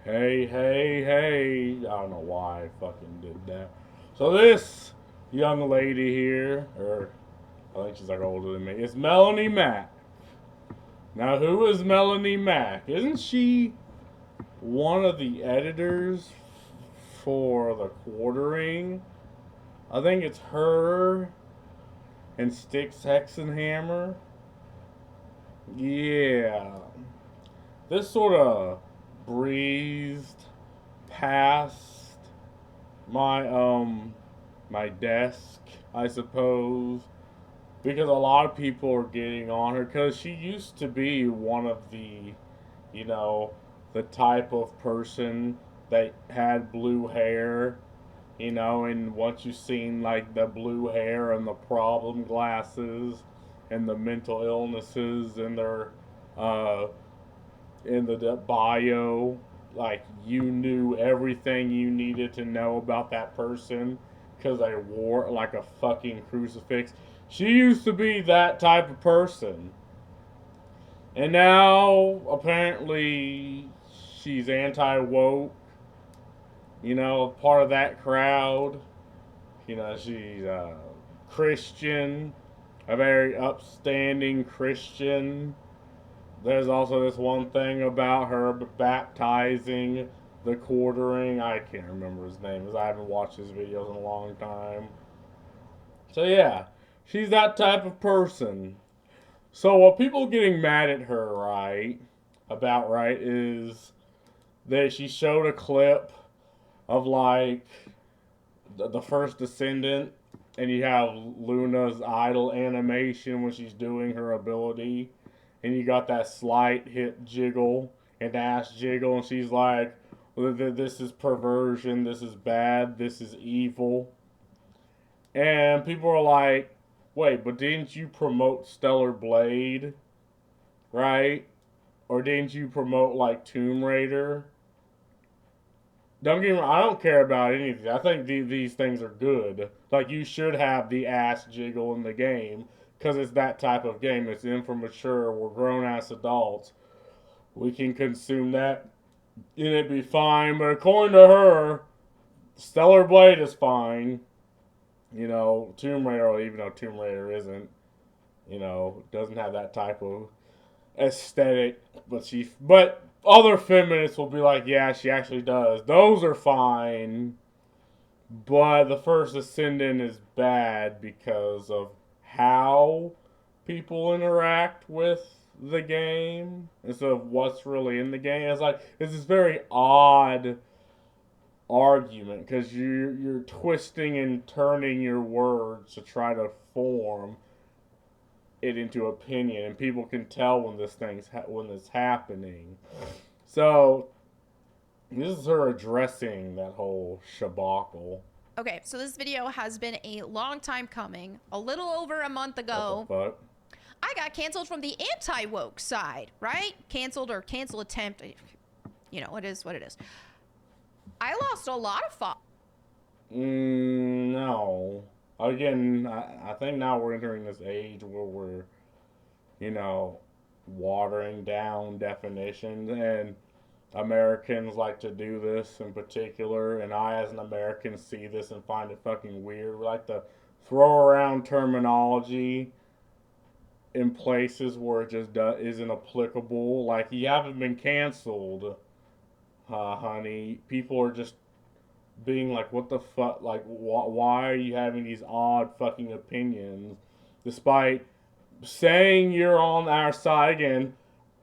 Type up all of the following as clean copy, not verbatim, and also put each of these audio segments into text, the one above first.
Hey, hey, hey. I don't know why I fucking did that. So this young lady here, or I think she's like older than me, it's Melonie Mac. Now who is Melonie Mac? Isn't she one of the editors for the quartering? I think it's her and Styx Hexenhammer. Yeah. This sort of breezed past my desk, I suppose, because a lot of people are getting on her because she used to be one of you know, the type of person that had blue hair, and once you've seen like the blue hair and the problem glasses and the mental illnesses and their uh in the bio, like you knew everything you needed to know about that person because they wore like a fucking crucifix. She used to be that type of person. And now, apparently, she's anti woke, part of that crowd. She's a Christian, a very upstanding Christian. There's also this one thing about her baptizing the quartering. I can't remember his name because I haven't watched his videos in a long time. So yeah, she's that type of person. So what people getting mad at her, right, is that she showed a clip of like the first descendant, and you have Luna's idle animation when she's doing her ability, and you got that slight hip jiggle and ass jiggle, and she's like, well, "This is perversion. This is bad. This is evil." And people are like, "Wait, but didn't you promote Stellar Blade, right? Or didn't you promote like Tomb Raider?" Don't get me wrong, I don't care about any of these. I think these things are good. Like, you should have the ass jiggle in the game because it's that type of game. It's in for mature. We're grown ass adults. We can consume that and it'd be fine. But according to her, Stellar Blade is fine. Tomb Raider, even though Tomb Raider isn't, doesn't have that type of aesthetic, but other feminists will be like, yeah, she actually does. Those are fine, but the first Ascendant is bad because of how people interact with the game instead of what's really in the game. It's like it's this very odd argument because you're twisting and turning your words to try to form it into opinion, and people can tell when when it's happening. So this is her addressing that whole shabacle. Okay, so this video has been a long time coming. A little over a month What the ago, fuck? I got canceled from the anti woke side, right? Canceled or cancel attempt. It is what it is. I lost a lot of followers. No. Again, I think now we're entering this age where we're, you know, watering down definitions, and Americans like to do this in particular, and I, as an American, see this and find it fucking weird. We like to throw around terminology in places where it just isn't applicable. Like, you haven't been canceled, honey. People are just being like, what the fuck? Like, why are you having these odd fucking opinions despite saying you're on our side again,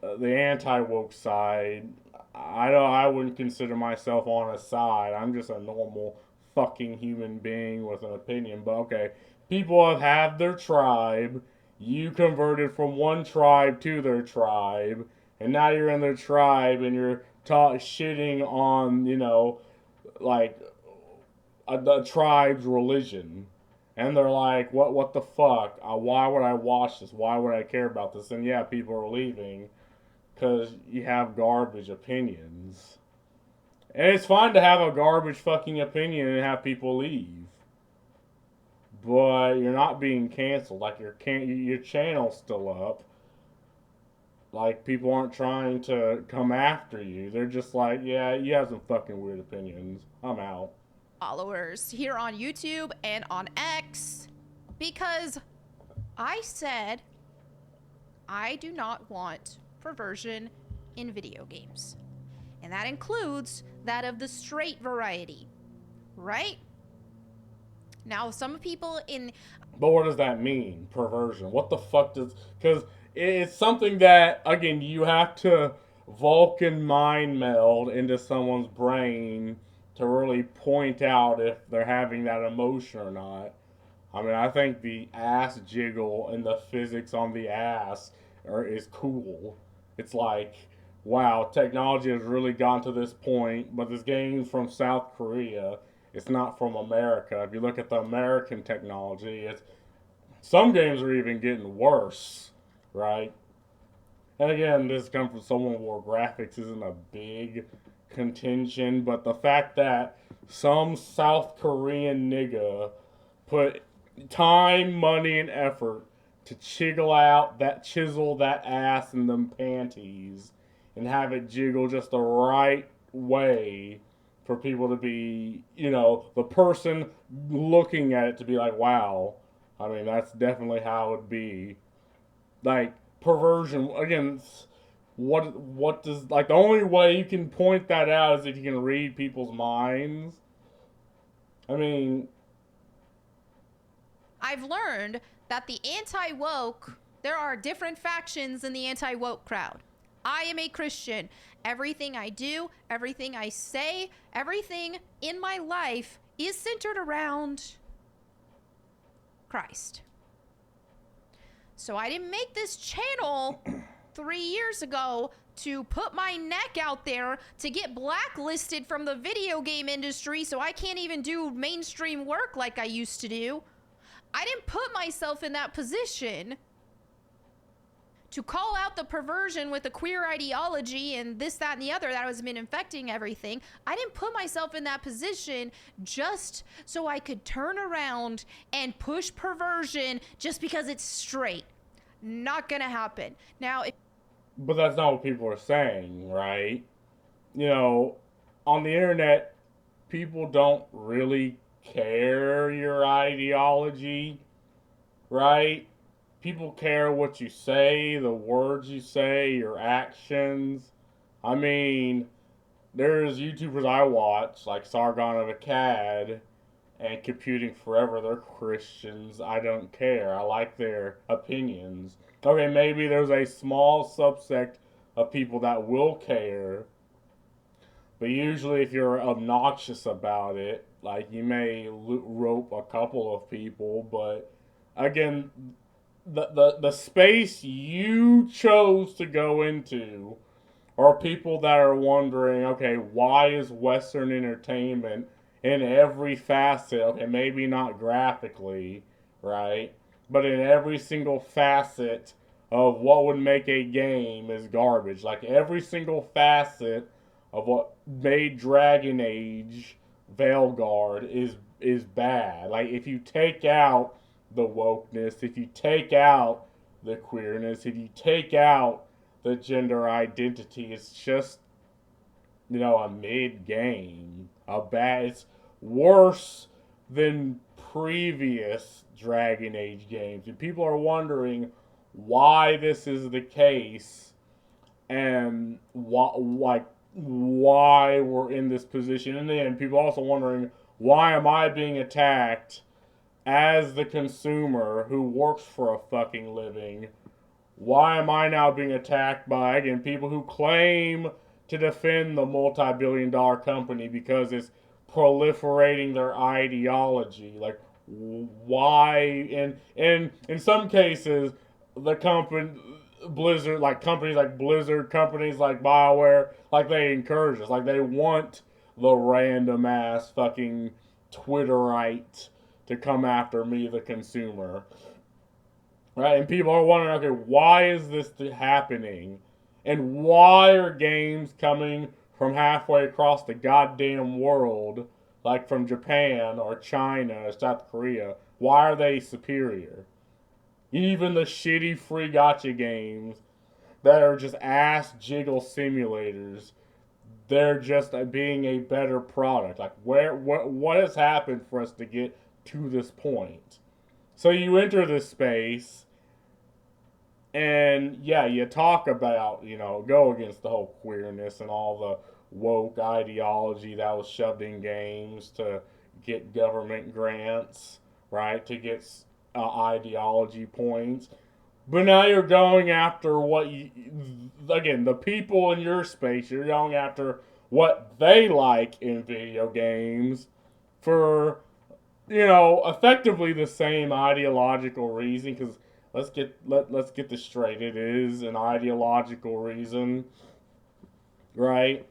the anti woke side? I wouldn't consider myself on a side. I'm just a normal fucking human being with an opinion. But okay, people have had their tribe. You converted from one tribe to their tribe, and now you're in their tribe, and you're shitting on like a tribe's religion, and they're like, what the fuck? Why would I watch this? Why would I care about this? And yeah, people are leaving because you have garbage opinions. And it's fine to have a garbage fucking opinion and have people leave. But you're not being canceled. Like your channel's still up. Like, people aren't trying to come after you. They're just like, yeah, you have some fucking weird opinions. I'm out. Followers here on YouTube and on X because I said I do not want perversion in video games. And that includes that of the straight variety, right? Now, some people in. But what does that mean, perversion? What the fuck does. Because it's something that, again, you have to Vulcan mind meld into someone's brain to really point out if they're having that emotion or not. I mean, I think the ass jiggle and the physics on the ass is cool. It's like, wow, technology has really gone to this point, but this game's from South Korea. It's not from America. If you look at the American technology, it's some games are even getting worse, right? And again, this comes from someone where graphics isn't a big contention, but the fact that some South Korean nigga put time, money, and effort to chisel that ass in them panties and have it jiggle just the right way for people to be, the person looking at it to be like, wow. I mean, that's definitely how it would be. Like, perversion, again, what does, like, the only way you can point that out is if you can read people's minds. I mean, I've learned that the anti-woke, there are different factions in the anti-woke crowd. I am a Christian. Everything I do, everything I say, everything in my life is centered around Christ. So I didn't make this channel 3 years ago to put my neck out there to get blacklisted from the video game industry so I can't even do mainstream work like I used to do. I didn't put myself in that position to call out the perversion with the queer ideology and this, that, and the other that has been infecting everything. I didn't put myself in that position just so I could turn around and push perversion just because it's straight. Not gonna happen. Now, but that's not what people are saying, right? On the internet, people don't really care your ideology, right? People care what you say, the words you say, your actions. I mean, there's YouTubers I watch, like Sargon of Akkad and Computing Forever. They're Christians. I don't care. I like their opinions. Okay, maybe there's a small subsect of people that will care, but usually if you're obnoxious about it, like, you may rope a couple of people, but again, the space you chose to go into are people that are wondering, okay, why is Western entertainment in every facet, okay, maybe not graphically, right, but in every single facet of what would make a game is garbage. Like, every single facet of what made Dragon Age Veilguard is bad. Like, if you take out the wokeness, if you take out the queerness, if you take out the gender identity, it's just, a mid game. It's worse than previous Dragon Age games. And people are wondering why this is the case and why we're in this position. And then people are also wondering, why am I being attacked as the consumer who works for a fucking living? Why am I now being attacked by, again, people who claim to defend the multi-billion-dollar company because it's proliferating their ideology? Like, why? And in some cases, the Blizzard, like companies like Blizzard, companies like BioWare, like, they encourage us. Like, they want the random ass fucking Twitterite to come after me, the consumer. Right? And people are wondering, okay, why is this happening? And why are games coming from halfway across the goddamn world, like from Japan or China or South Korea? Why are they superior? Even the shitty free gacha games that are just ass jiggle simulators. They're just being a better product. Like what has happened for us to get to this point? So you enter this space, and yeah, you talk about, go against the whole queerness and all the woke ideology that was shoved in games to get government grants, right? To get ideology points. But now you're going after again, the people in your space, you're going after what they like in video games for, effectively the same ideological reason. Because let's get this straight. It is an ideological reason, right?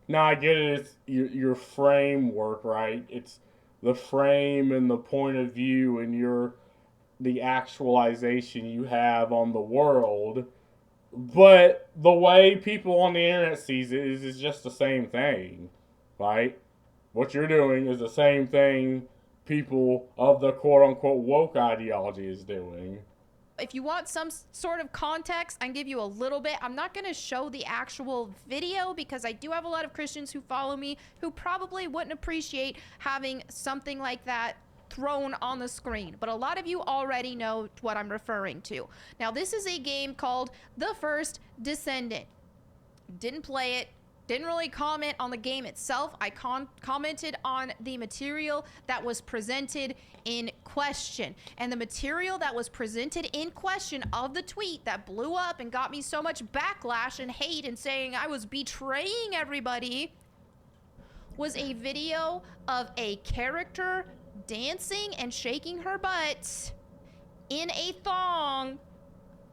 Now I get it. It's your framework, right? It's the frame and the point of view and the actualization you have on the world. But the way people on the internet sees it is just the same thing, right? What you're doing is the same thing people of the quote unquote woke ideology is doing. If you want some sort of context, I can give you a little bit. I'm not going to show the actual video because I do have a lot of Christians who follow me who probably wouldn't appreciate having something like that thrown on the screen. But a lot of you already know what I'm referring to. Now, this is a game called The First Descendant. Didn't play it. Didn't really comment on the game itself. I commented on the material that was presented in question. And the material that was presented in question of the tweet that blew up and got me so much backlash and hate and saying I was betraying everybody was a video of a character dancing and shaking her butt in a thong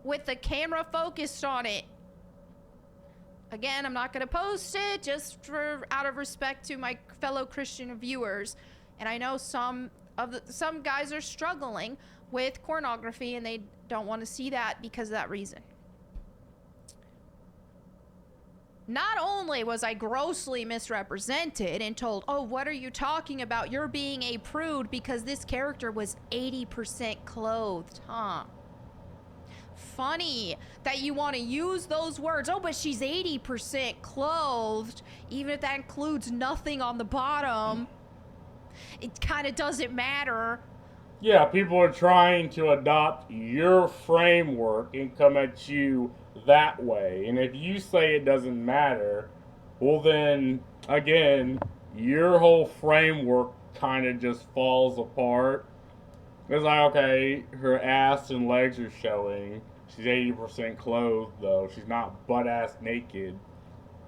with the camera focused on it. Again, I'm not going to post it just out of respect to my fellow Christian viewers. And I know some guys are struggling with pornography and they don't want to see that because of that reason. Not only was I grossly misrepresented and told, oh, what are you talking about? You're being a prude because this character was 80% clothed, huh? Funny that you want to use those words. Oh, but she's 80% clothed, even if that includes nothing on the bottom. It kind of doesn't matter. Yeah, people are trying to adopt your framework and come at you that way. And if you say it doesn't matter, well then, again, your whole framework kind of just falls apart. It's like, okay, her ass and legs are showing. She's 80% clothed, though. She's not butt-ass naked.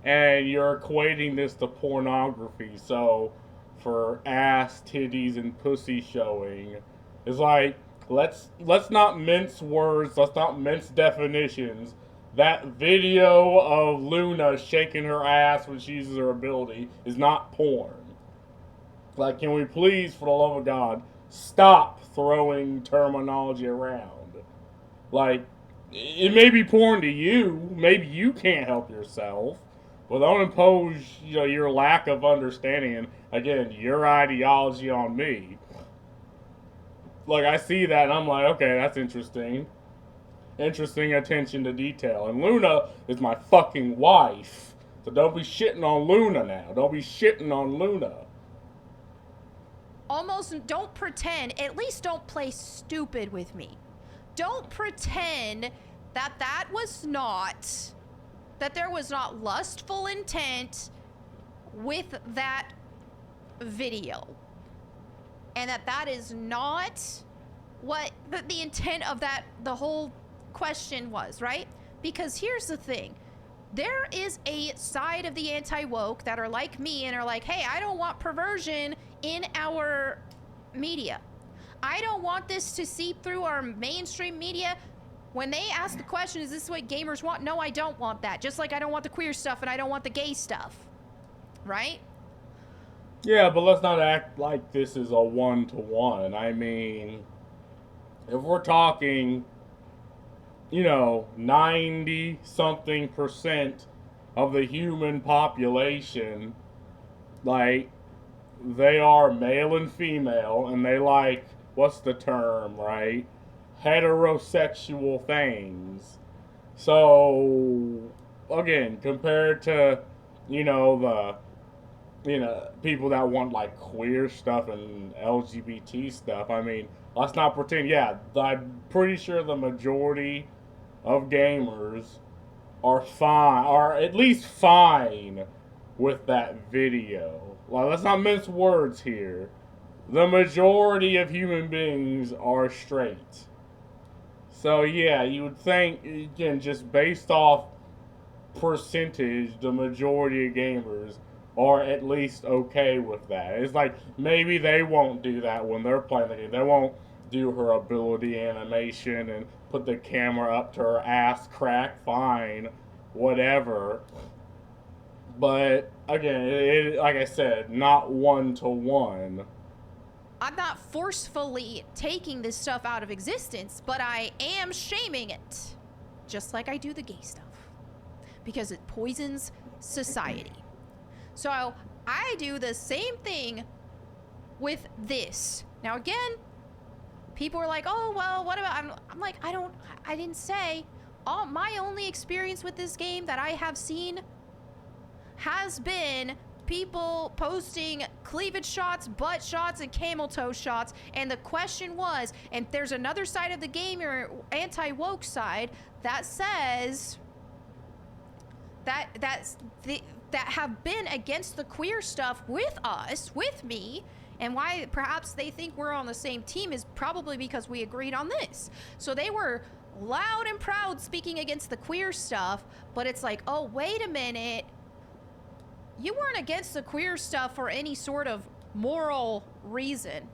And you're equating this to pornography, so for ass, titties, and pussy showing, it's like, let's not mince words, let's not mince definitions. That video of Luna shaking her ass when she uses her ability is not porn. Like, can we please, for the love of God, stop throwing terminology around? Like, it may be porn to you. Maybe you can't help yourself. But don't impose, your lack of understanding and, again, your ideology on me. Like, I see that and I'm like, okay, that's interesting. Interesting attention to detail. And Luna is my fucking wife. So don't be shitting on Luna now. Don't be shitting on Luna. Almost don't pretend, at least don't play stupid with me. Don't pretend that there was not lustful intent with that video. And that is not what the intent of the whole question was, right? Because here's the thing. There is a side of the anti-woke that are like me and are like, hey, I don't want perversion in our media. I don't want this to seep through our mainstream media. When they ask the question, is this what gamers want? No, I don't want that. Just like I don't want the queer stuff and I don't want the gay stuff. Right? Yeah, but let's not act like this is a one-to-one. I mean, if we're talking, 90-something% of the human population, like, they are male and female, and they like, what's the term, right? Heterosexual things. So again, compared to people that want like queer stuff and LGBT stuff. I mean, let's not pretend. Yeah, I'm pretty sure the majority of gamers are fine, or at least fine with that video. Like, let's not mince words here. The majority of human beings are straight. So yeah, you would think again, just based off percentage, the majority of gamers are at least okay with that. It's like maybe they won't do that when they're playing the game. They won't do her ability animation and put the camera up to her ass crack. Fine, whatever. But again, like I said, not one to one. I'm not forcefully taking this stuff out of existence, but I am shaming it. Just like I do the gay stuff. Because it poisons society. So I do the same thing with this. Now again, people are like, oh, well, what about, I'm like, I didn't say. My only experience with this game that I have seen has been people posting cleavage shots, butt shots, and camel toe shots. And the question was, and there's another side of the game, your anti-woke side, that says that have been against the queer stuff with us, with me, and why perhaps they think we're on the same team is probably because we agreed on this. So they were loud and proud speaking against the queer stuff, but it's like, oh, wait a minute. You weren't against the queer stuff for any sort of moral reason.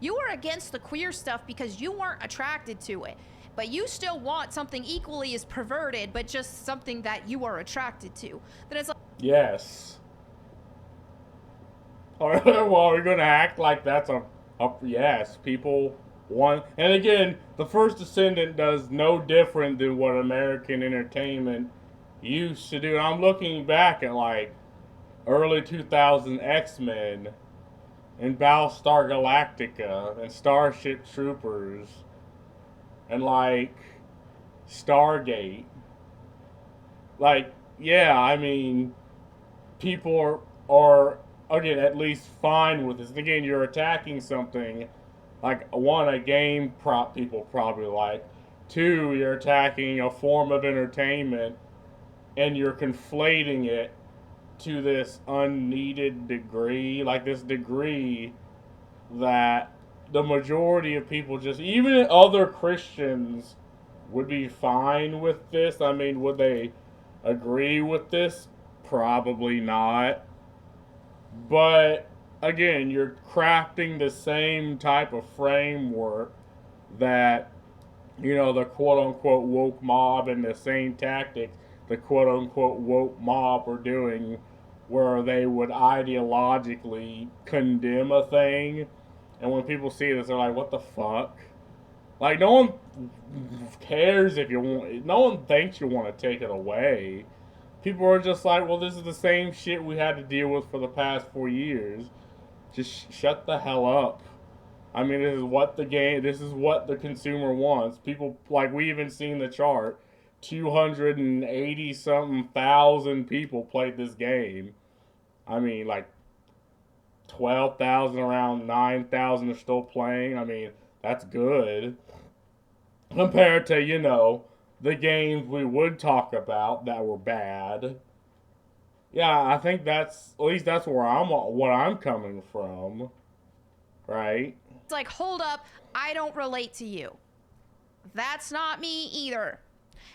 You were against the queer stuff because you weren't attracted to it. But you still want something equally as perverted, but just something that you are attracted to. Then it's like... Yes. Well, are we going to act like that's a yes, people want... And again, the First Descendant does no different than what American entertainment used to do. I'm looking back at, like, early 2000 X-Men and Battlestar Galactica and Starship Troopers and like Stargate. Like, yeah, I mean, people are again at least fine with this. And again, you're attacking something like one, a game prop people probably like. Two, you're attacking a form of entertainment and you're conflating it to this unneeded degree, like this degree that the majority of people just, even other Christians, would be fine with this. I mean, would they agree with this? Probably not. But again, you're crafting the same type of framework that, the quote unquote woke mob and the same tactics the quote unquote woke mob are doing, where they would ideologically condemn a thing. And when people see this, they're like, what the fuck? Like, no one cares if you want, no one thinks you want to take it away. People are just like, well, this is the same shit we had to deal with for the past 4 years. Just shut the hell up. I mean, this is what the consumer wants. People, like, we even seen the chart. 280 something thousand people played this game. I mean, like, 12,000, around 9,000 are still playing. I mean, that's good. Compared to, the games we would talk about that were bad. Yeah, I think at least that's what I'm coming from. Right? It's like, hold up, I don't relate to you. That's not me either.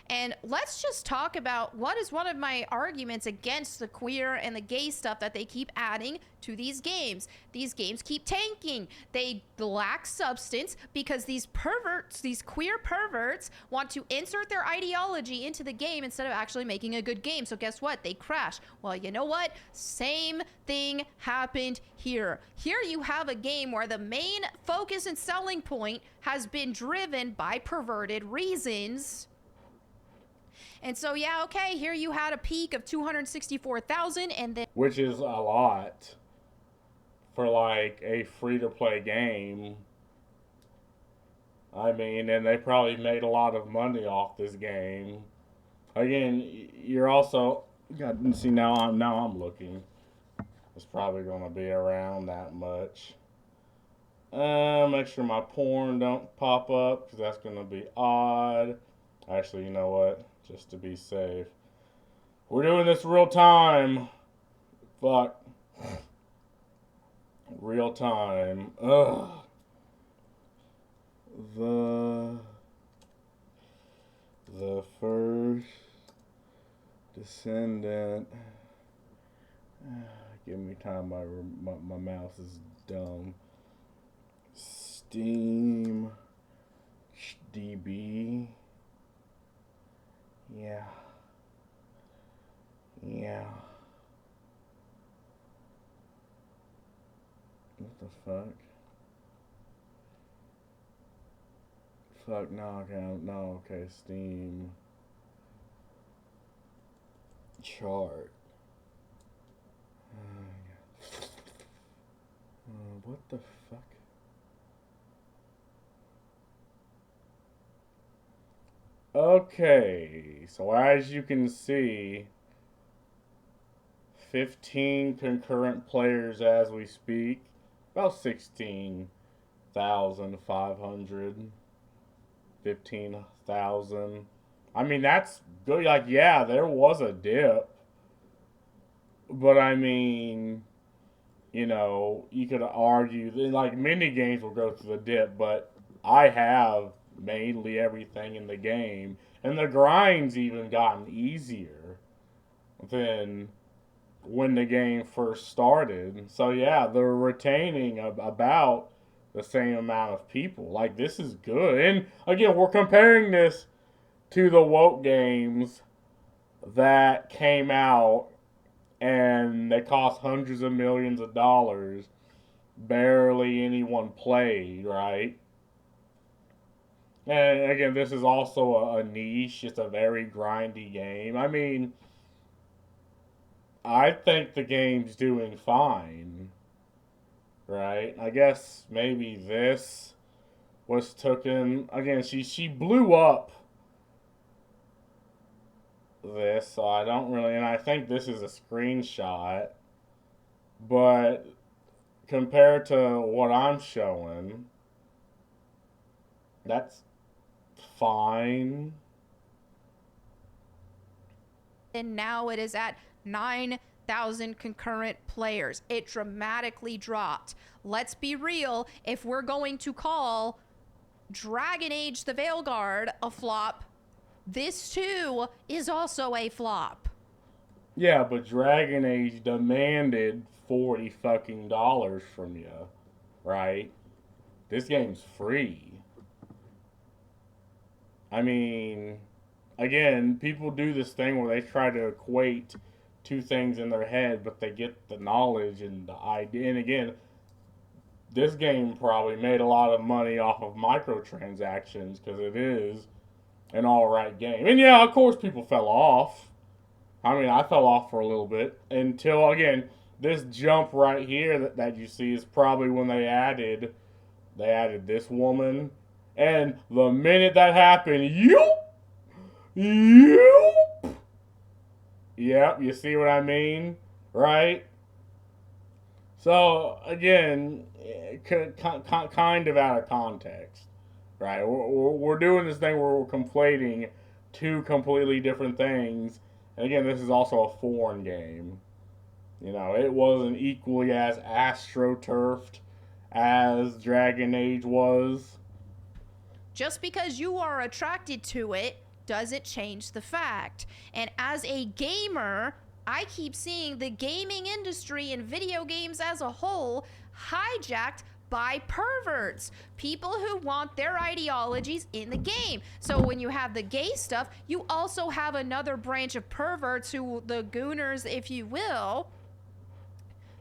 And let's just talk about what is one of my arguments against the queer and the gay stuff that they keep adding to these games. These games keep tanking. They lack substance because these perverts, these queer perverts, want to insert their ideology into the game instead of actually making a good game. So guess what? They crash. Well, you know what? Same thing happened here. Here you have a game where the main focus and selling point has been driven by perverted reasons. And so, yeah, okay, here you had a peak of 264,000 and then... Which is a lot for, like, a free-to-play game. I mean, and they probably made a lot of money off this game. Again, you're also got see now I'm looking. It's probably gonna be around that much. Make sure my porn don't pop up because that's gonna be odd. Actually, you know what? Just to be safe, we're doing this real time. Fuck, real time. Ugh. The the first descendant. Give me time. My mouse is dumb. Steam DB. Yeah. Yeah. What the fuck? Fuck, no, okay, no, okay, Steam chart. What the fuck? Okay, so as you can see, 15 concurrent players as we speak, about 16,500, 15,000. I mean, that's good. Like, yeah, there was a dip, but I mean, you could argue that, like, mini games will go through the dip, but I have mainly everything in the game, and the grind's even gotten easier than when the game first started. So yeah, they're retaining about the same amount of people. Like, this is good, and again, we're comparing this to the woke games that came out and they cost hundreds of millions of dollars. Barely anyone played, right? And again, this is also a niche. It's a very grindy game. I mean, I think the game's doing fine, right? I guess maybe this was taken again. She blew up this, so I don't really, and I think this is a screenshot, but compared to what I'm showing, that's fine. And now it is at 9,000 concurrent players. It dramatically dropped. Let's be real, if we're going to call Dragon Age the Veilguard a flop, this too is also a flop. Yeah, but Dragon Age demanded $40 from you, right? This game's free. I mean, again, people do this thing where they try to equate two things in their head, but they get the knowledge and the idea. And again, this game probably made a lot of money off of microtransactions because it is an alright game. And yeah, of course, people fell off. I mean, I fell off for a little bit until, again, this jump right here that you see is probably when they added this woman. And the minute that happened, you, yep, you see what I mean, right? So again, kind of out of context, right? We're doing this thing where we're conflating two completely different things. And again, this is also a foreign game. It wasn't equally as astroturfed as Dragon Age was. Just because you are attracted to it doesn't change the fact. And as a gamer, I keep seeing the gaming industry and video games as a whole hijacked by perverts, people who want their ideologies in the game. So when you have the gay stuff, you also have another branch of perverts, who the gooners, if you will,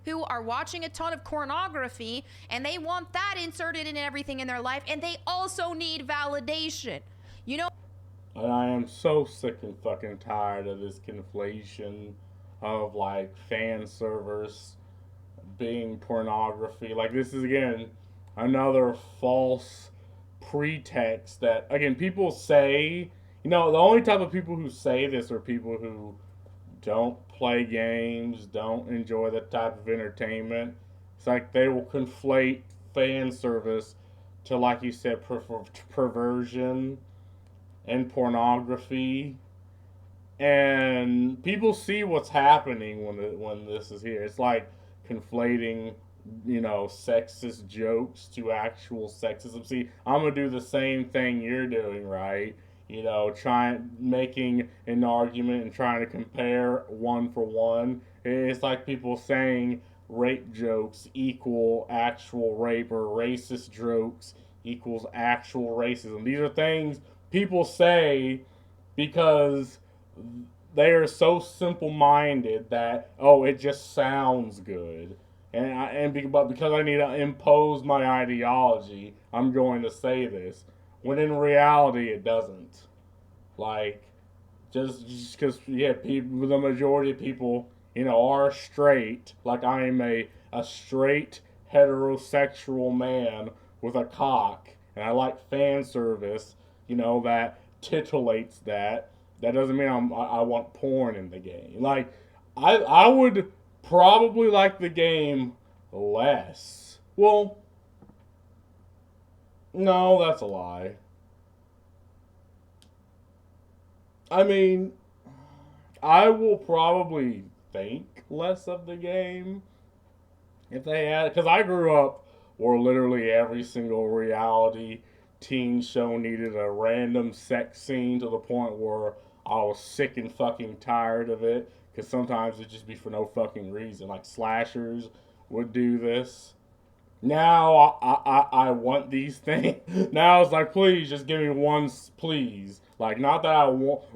who are watching a ton of pornography, and they want that inserted in everything in their life, and they also need validation. And I am so sick and fucking tired of this conflation of, like, fan servers being pornography. Like, this is, again, another false pretext that, again, people say The only type of people who say this are people who don't play games, don't enjoy that type of entertainment. It's like they will conflate fan service to, like you said, perversion and pornography. And people see what's happening when this is here. It's like conflating, sexist jokes to actual sexism. See, I'm gonna do the same thing you're doing, right? Trying making an argument and trying to compare one for one. It's like people saying rape jokes equal actual rape or racist jokes equals actual racism. These are things people say because they are so simple minded that, oh, it just sounds good. But because I need to impose my ideology, I'm going to say this. When in reality, it doesn't. Like, just because, yeah, people, the majority of people, are straight. Like, I am a straight heterosexual man with a cock, and I like fan service, that titillates that. That doesn't mean I want porn in the game. Like, I would probably like the game less. Well, no, that's a lie. I mean, I will probably think less of the game if they had, because I grew up where literally every single reality teen show needed a random sex scene to the point where I was sick and fucking tired of it. Because sometimes it'd just be for no fucking reason. Like slashers would do this. Now I want these things. Now it's like, please just give me one, please. Like, not that I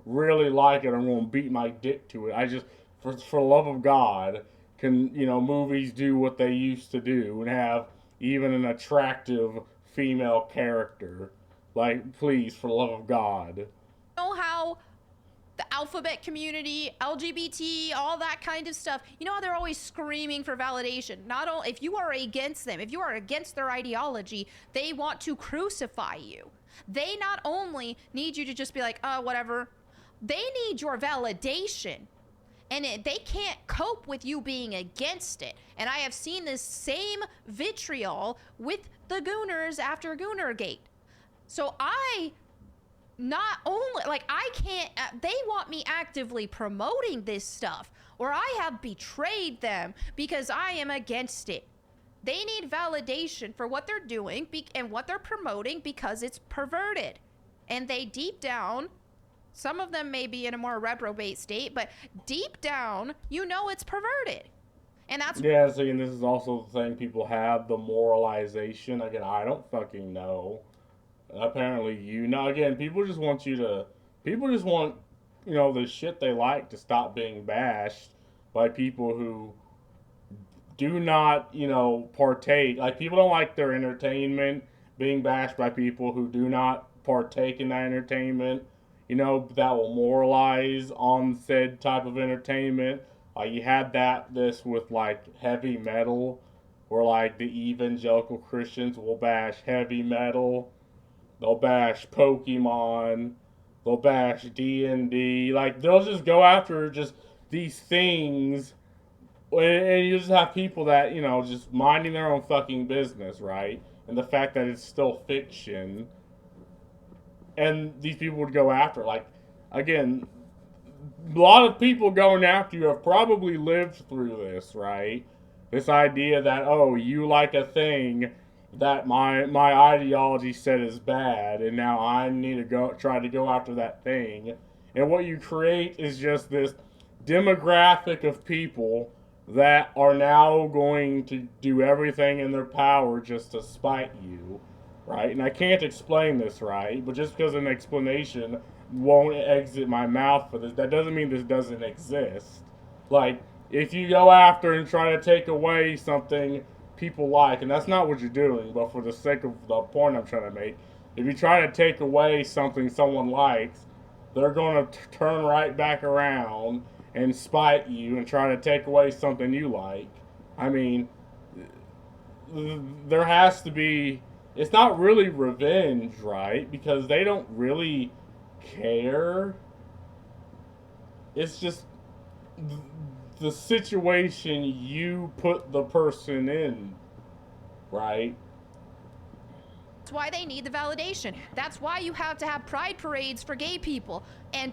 really like it. I'm gonna beat my dick to it. I just, for the love of God, can movies do what they used to do and have even an attractive female character? Like, please, for the love of God. Know how the alphabet community, LGBT, all that kind of stuff, you know how they're always screaming for validation. Not only if you are against them, if you are against their ideology, they want to crucify you. They not only need you to just be like, oh, whatever, they need your validation. And they can't cope with you being against it. And I have seen this same vitriol with the Gooners after Goonergate. So I not only, like, I can't, they want me actively promoting this stuff, or I have betrayed them because I am against it. They need validation for what they're doing and what they're promoting because it's perverted. And they deep down, some of them may be in a more reprobate state, but deep down, it's perverted. And that's, Yeah, see, and this is also the thing people have, the moralization. Again, I don't fucking know. Apparently, again, people just want, the shit they like to stop being bashed by people who do not, partake. Like, people don't like their entertainment being bashed by people who do not partake in that entertainment, that will moralize on said type of entertainment. Like, you had this with, like, heavy metal, where, like, the evangelical Christians will bash heavy metal. They'll bash Pokemon. They'll bash D&D. Like, they'll just go after just these things. And you just have people that, just minding their own fucking business, right? And the fact that it's still fiction. And these people would go after, like, again, a lot of people going after you have probably lived through this, right? This idea that, oh, you like a thing that my ideology said is bad, and now I need to try to go after that thing. And what you create is just this demographic of people that are now going to do everything in their power just to spite you, right? And I can't explain this right, but just because an explanation won't exit my mouth for this, that doesn't mean this doesn't exist. Like, if you go after and try to take away something people like, and that's not what you're doing, but for the sake of the point I'm trying to make, if you try to take away something someone likes, they're going to turn right back around and spite you and try to take away something you like. I mean, there has to be. It's not really revenge, right? Because they don't really care. It's just the situation you put the person in, right? That's why they need the validation. That's why you have to have pride parades for gay people and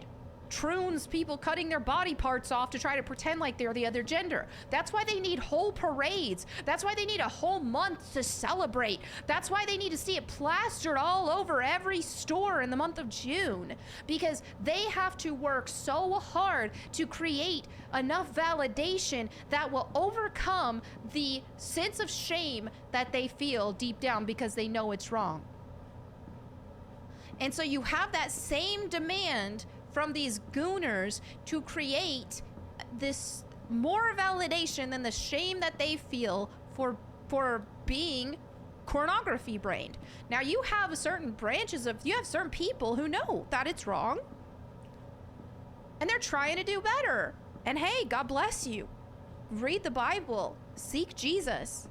troons, people cutting their body parts off to try to pretend like they're the other gender. That's why they need whole parades. That's why they need a whole month to celebrate. That's why they need to see it plastered all over every store in the month of June, because they have to work so hard to create enough validation that will overcome the sense of shame that they feel deep down because they know it's wrong. And so you have that same demand from these gooners to create this more validation than the shame that they feel for being pornography brained. Now you have certain people who know that it's wrong, and they're trying to do better. And hey, God bless you. Read the Bible. Seek Jesus.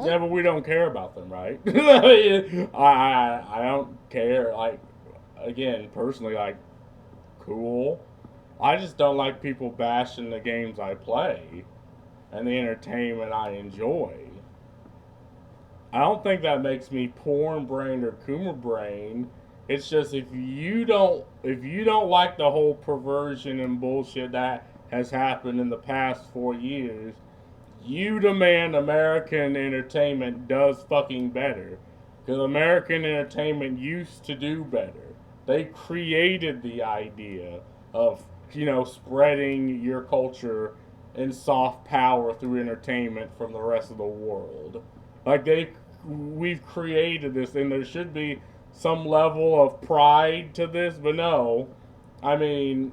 Yeah, but we don't care about them, right? I don't care. Like, again, personally, like, cool. I just don't like people bashing the games I play and the entertainment I enjoy. I don't think that makes me porn brain or Coomer brain. It's just if you don't like the whole perversion and bullshit that has happened in the past 4 years, you demand American entertainment does fucking better. Because American entertainment used to do better. They created the idea of, spreading your culture and soft power through entertainment from the rest of the world. Like, we've created this, and there should be some level of pride to this, but no. I mean,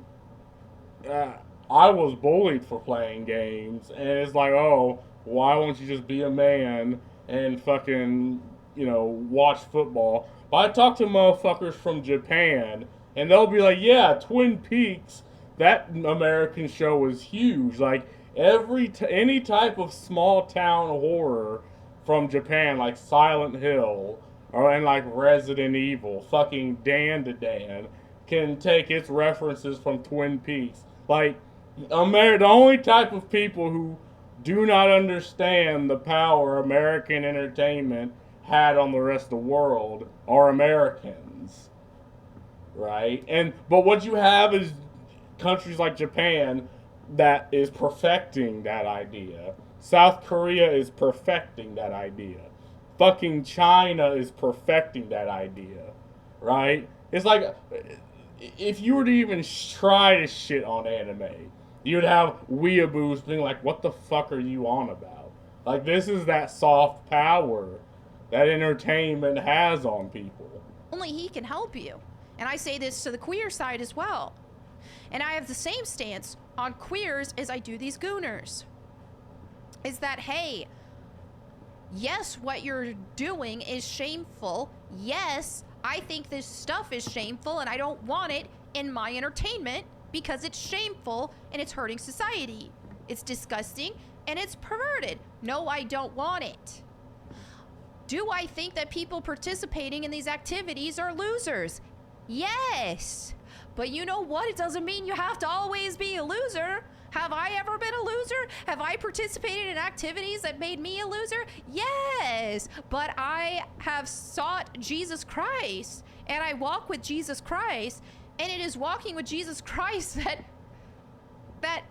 I was bullied for playing games, and it's like, oh, why won't you just be a man and fucking, watch football? But I talk to motherfuckers from Japan, and they'll be like, yeah, Twin Peaks, that American show was huge. Like, any type of small town horror from Japan, like Silent Hill, and like Resident Evil, fucking Dan to Dan, can take its references from Twin Peaks. Like, the only type of people who do not understand the power American entertainment had on the rest of the world are Americans, right? But what you have is countries like Japan that is perfecting that idea. South Korea is perfecting that idea. Fucking China is perfecting that idea, right? It's like, if you were to even try to shit on anime, you'd have weeaboos being like, what the fuck are you on about? Like, this is that soft power that entertainment has on people. Only he can help you. And I say this to the queer side as well. And I have the same stance on queers as I do these gooners. Is that, hey, yes, what you're doing is shameful. Yes, I think this stuff is shameful and I don't want it in my entertainment because it's shameful and it's hurting society. It's disgusting and it's perverted. No, I don't want it. Do I think that people participating in these activities are losers? Yes. But you know what? It doesn't mean you have to always be a loser. Have I ever been a loser? Have I participated in activities that made me a loser? Yes. But I have sought Jesus Christ and I walk with Jesus Christ, and it is walking with Jesus Christ that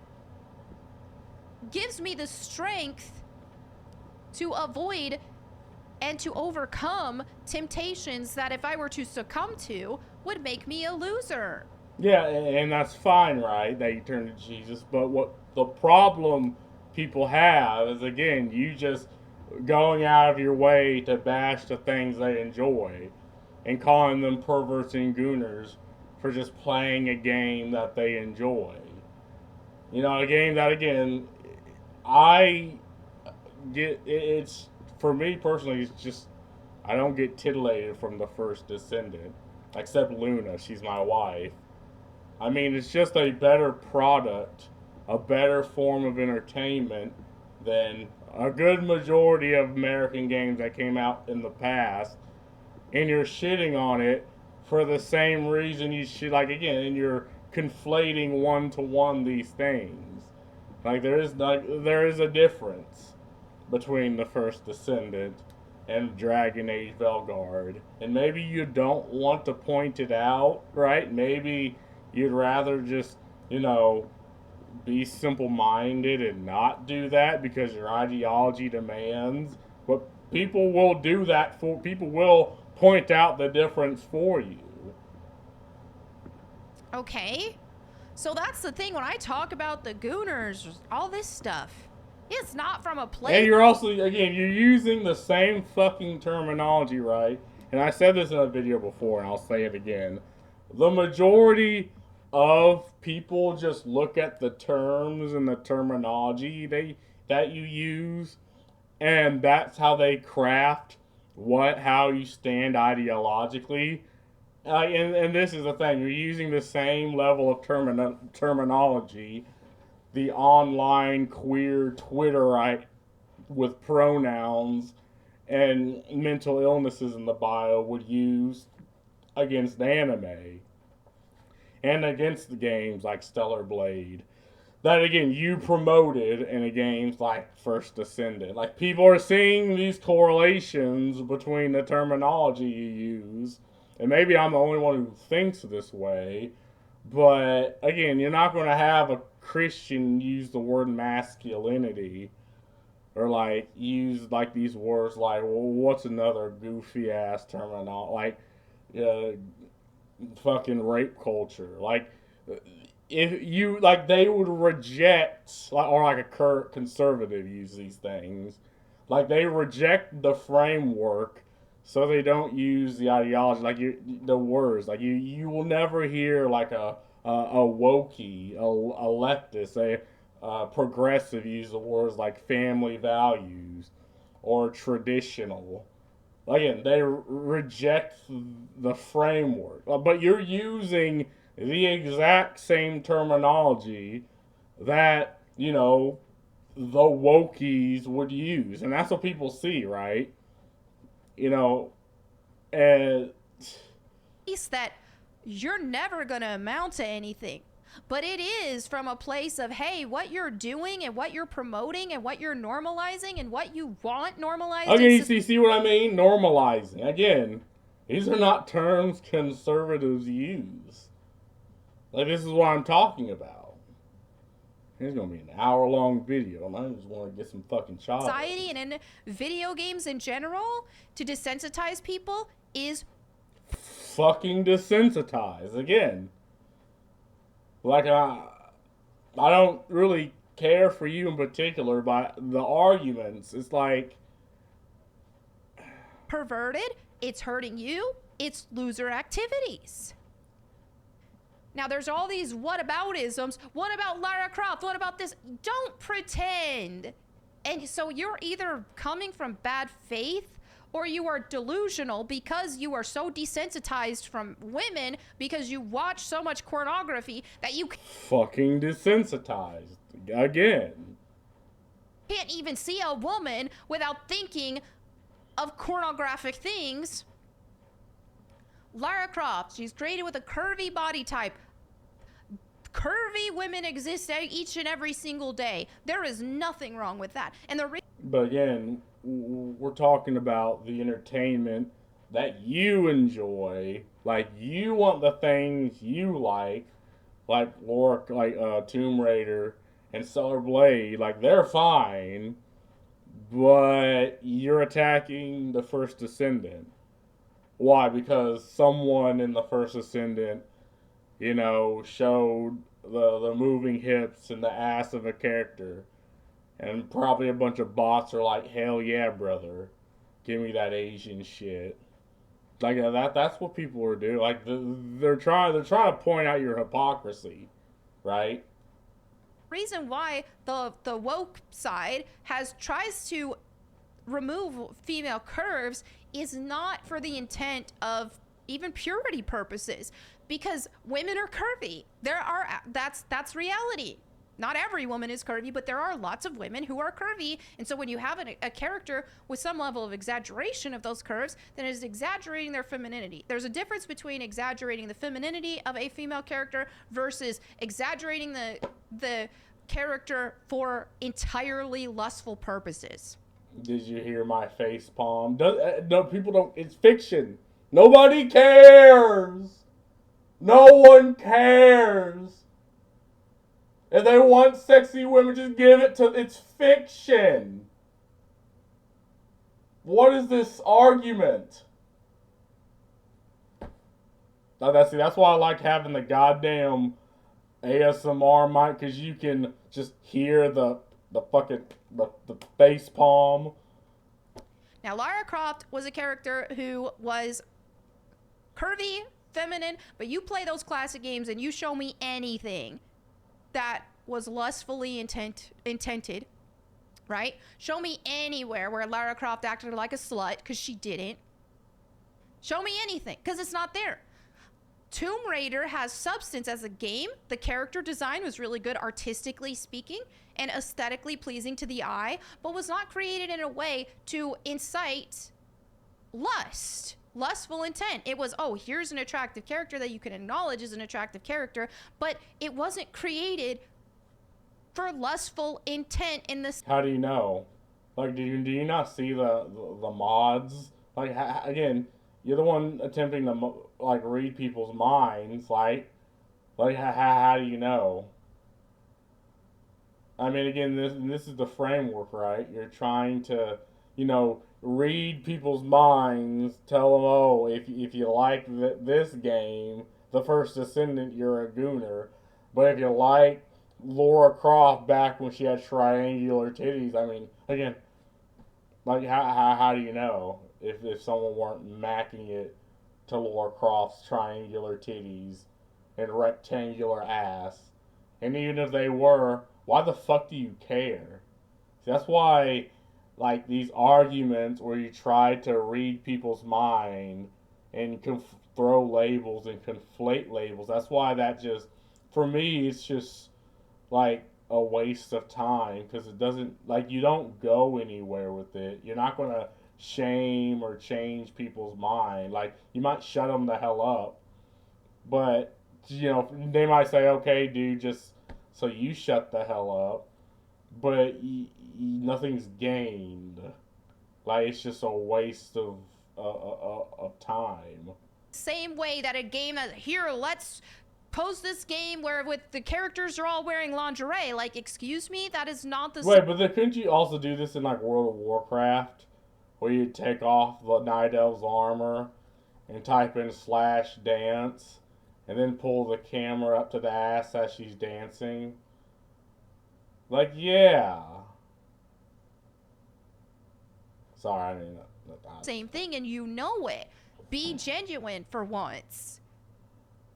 gives me the strength to avoid and to overcome temptations that if I were to succumb to would make me a loser. Yeah, and that's fine, right, that you turn to Jesus, but what the problem people have is, again, you just going out of your way to bash the things they enjoy and calling them perverts and gooners for just playing a game that they enjoy. A game that, again, it's, for me personally, it's just, I don't get titillated from the first Descendant, except Luna, she's my wife. I mean, it's just a better product, a better form of entertainment than a good majority of American games that came out in the past, and you're shitting on it for the same reason you should, like, again, and you're conflating one to one these things. Like there is a difference between the first Descendant and Dragon Age Velgard. And maybe you don't want to point it out, right? Maybe you'd rather just, you know, be simple minded and not do that because your ideology demands. But people will do that for people will point out the difference for you. Okay. So that's the thing when I talk about the Gooners, all this stuff. It's not from a place. And you're also, again, you're using the same fucking terminology, right? And I said this in a video before, and I'll say it again. The majority of people just look at the terms and the terminology that you use, and that's how they craft how you stand ideologically. And this is the thing, you're using the same level of terminology the online queer Twitterite with pronouns and mental illnesses in the bio would use against anime and against the games like Stellar Blade that again you promoted in the games like First Descendant. Like people are seeing these correlations between the terminology you use, and maybe I'm the only one who thinks this way, but again, you're not going to have a Christian use the word masculinity or like use like these words like, well, what's another goofy ass terminology like fucking rape culture. Like if you like they would reject like or like a conservative use these things. Like they reject the framework so they don't use the ideology like the words. Like you will never hear like a wokey, a leftist, a progressive use the words like family values or traditional. Again, they reject the framework, but you're using the exact same terminology that, you know, the wokies would use. And that's what people see, right? You know, and that you're never going to amount to anything. But it is from a place of, hey, what you're doing and what you're promoting and what you're normalizing and what you want normalized. Okay, you see what I mean? Normalizing. Again, these are not terms conservatives use. Like, this is what I'm talking about. It's going to be an hour-long video, and I just want to get some fucking shots. Society and in video games in general, to desensitize people is fucking desensitized again. Like I don't really care for you in particular, but the arguments, it's like perverted. It's hurting you. It's loser activities. Now there's all these whataboutisms. What about Lara Croft? What about this? Don't pretend. And so you're either coming from bad faith or you are delusional because you are so desensitized from women because you watch so much pornography that you fucking desensitized again. Can't even see a woman without thinking of pornographic things. Lara Croft, she's created with a curvy body type. Curvy women exist each and every single day. There is nothing wrong with that. And but again, we're talking about the entertainment that you enjoy. Like you want the things you like Laura, like Tomb Raider and Stellar Blade. Like they're fine, but you're attacking the First Descendant. Why? Because someone in the First Descendant, you know, showed the moving hips and the ass of a character. And probably a bunch of bots are like, hell yeah, brother. Give me that Asian shit. Like that's what people are doing. Like they're trying to point out your hypocrisy, right? Reason why the woke side tries to remove female curves is not for the intent of even purity purposes, because women are curvy. That's reality. Not every woman is curvy, but there are lots of women who are curvy. And so when you have a character with some level of exaggeration of those curves, then it is exaggerating their femininity. There's a difference between exaggerating the femininity of a female character versus exaggerating the character for entirely lustful purposes. Did you hear my face palm? No, people don't. It's fiction. Nobody cares. No one cares. If they want sexy women, just give it to. It's fiction. What is this argument? That's why I like having the goddamn ASMR mic, because you can just hear the fucking the face palm. Now, Lara Croft was a character who was curvy, feminine, but you play those classic games and you show me anything that was lustfully intended, right? Show me anywhere where Lara Croft acted like a slut, because she didn't. Show me anything, because it's not there. Tomb Raider has substance as a game. The character design was really good, artistically speaking, and aesthetically pleasing to the eye, but was not created in a way to incite lustful intent. It was, oh, here's an attractive character that you can acknowledge as an attractive character, but it wasn't created for lustful intent in this. How do you know? Like, do you not see the mods? Like, again, you're the one attempting to like read people's minds. Like how do you know? I mean, again, this is the framework, right? You're trying to, read people's minds. Tell them, oh, if you like this game, The First Descendant, you're a gooner. But if you like Lara Croft back when she had triangular titties, I mean, again, like how do you know if someone weren't macking it to Lara Croft's triangular titties and rectangular ass? And even if they were, why the fuck do you care? See, that's why, like, these arguments where you try to read people's mind and throw labels and conflate labels, that's why that just, for me, it's just like a waste of time, because it doesn't, like, you don't go anywhere with it. You're not going to shame or change people's mind. Like, you might shut them the hell up, but, they might say, okay, dude, just so you shut the hell up, but nothing's gained. Like, it's just a waste of time. Same way that a game that, here, let's pose this game where with the characters are all wearing lingerie. Like, excuse me, that is not the Wait, but couldn't you also do this in, like, World of Warcraft, where you take off the Night Elf's armor and type in /dance and then pull the camera up to the ass as she's dancing? Like, yeah. Sorry, I mean, same thing, and you know it. Be genuine for once.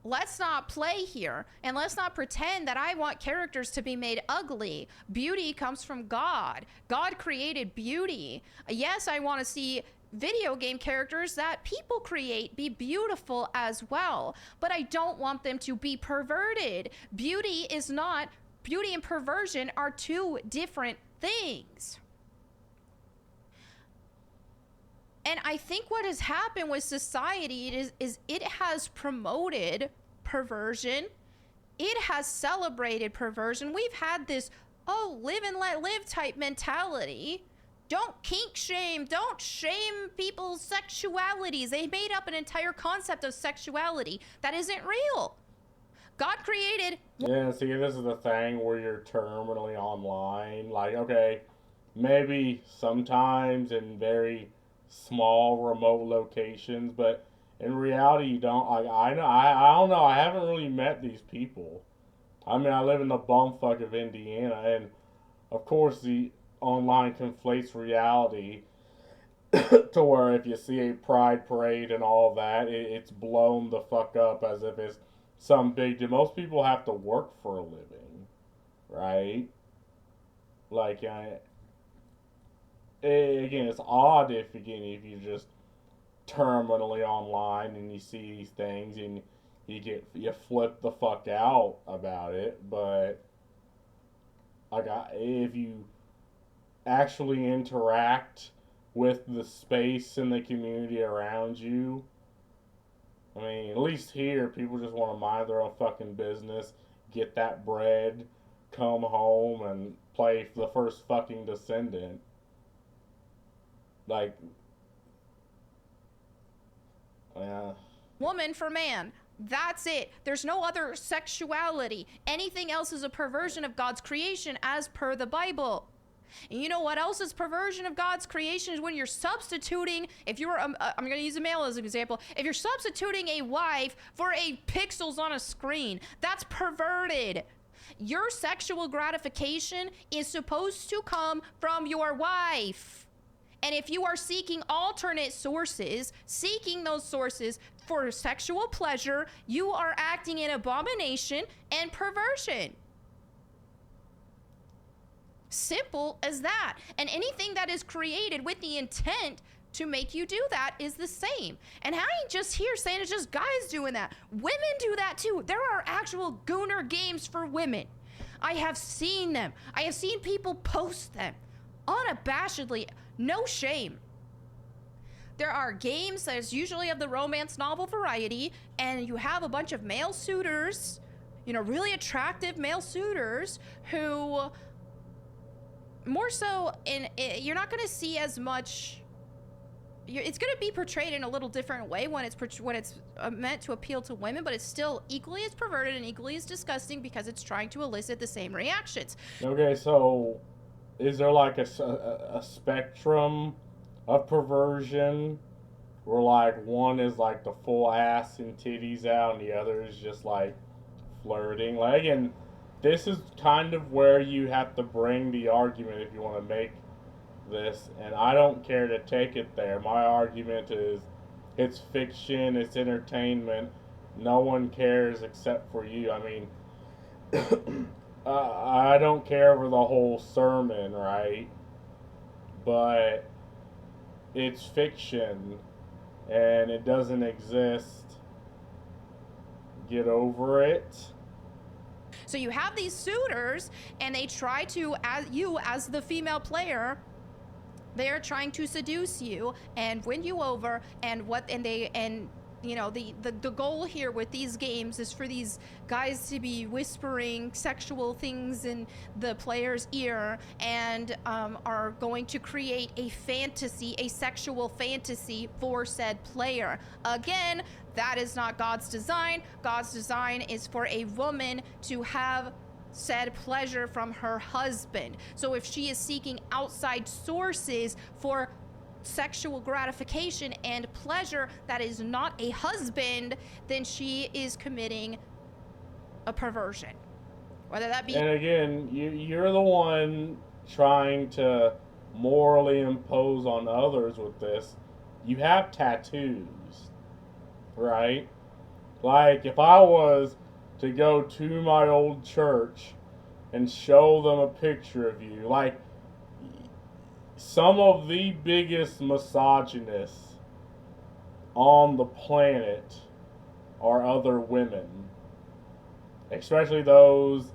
Let's not play here, and let's not pretend that I want characters to be made ugly. Beauty comes from God. God created beauty. Yes, I want to see video game characters that people create be beautiful as well, but I don't want them to be perverted. Beauty and perversion are two different things. And I think what has happened with society is it has promoted perversion. It has celebrated perversion. We've had this, live and let live type mentality. Don't kink shame. Don't shame people's sexualities. They made up an entire concept of sexuality that isn't real. God created. Yeah, see, this is the thing where you're terminally online. Like, okay, maybe sometimes in very small remote locations, but in reality you don't. Like, I don't know, I haven't really met these people. I mean, I live in the bumfuck of Indiana, and of course the online conflates reality to where if you see a pride parade and all that, it's blown the fuck up as if it's some big deal. Most people have to work for a living, right? Like, again, it's odd if you're just terminally online and you see these things and you flip the fuck out about it, but if you actually interact with the space and the community around you. I mean, at least here, people just want to mind their own fucking business, get that bread, come home, and play the first fucking Descendant. Like, yeah. Woman for man. That's it. There's no other sexuality. Anything else is a perversion of God's creation as per the Bible. And you know what else is perversion of God's creation is when you're substituting, if you're, I'm going to use a male as an example, if you're substituting a wife for a pixels on a screen, that's perverted. Your sexual gratification is supposed to come from your wife. And if you are seeking alternate sources, seeking those sources for sexual pleasure, you are acting in abomination and perversion. Simple as that. And anything that is created with the intent to make you do that is the same. And I ain't just here saying it's just guys doing that. Women do that too. There are actual gooner games for women. I have seen them. I have seen people post them unabashedly. No shame. There are games that is usually of the romance novel variety, and you have a bunch of male suitors, you know, really attractive male suitors who more so you're not going to see as much. It's going to be portrayed in a little different way when it's meant to appeal to women, but it's still equally as perverted and equally as disgusting because it's trying to elicit the same reactions. Okay, so is there like a spectrum of perversion where like one is like the full ass and titties out and the other is just like flirting? Like, and this is kind of where you have to bring the argument if you want to make this, and I don't care to take it there. My argument is it's fiction, it's entertainment, no one cares except for you. I mean, I don't care for the whole sermon, right? But it's fiction and it doesn't exist. Get over it. So you have these suitors, and they try to, as you as the female player, they're trying to seduce you and win you over, and you know, the goal here with these games is for these guys to be whispering sexual things in the player's ear and are going to create a fantasy, a sexual fantasy for said player. Again, that is not God's design. God's design is for a woman to have said pleasure from her husband. So if she is seeking outside sources for sexual gratification and pleasure that is not a husband, then she is committing a perversion. Whether that be... And again, you're the one trying to morally impose on others with this. You have tattoos, right? Like, if I was to go to my old church and show them a picture of you, like, some of the biggest misogynists on the planet are other women, especially those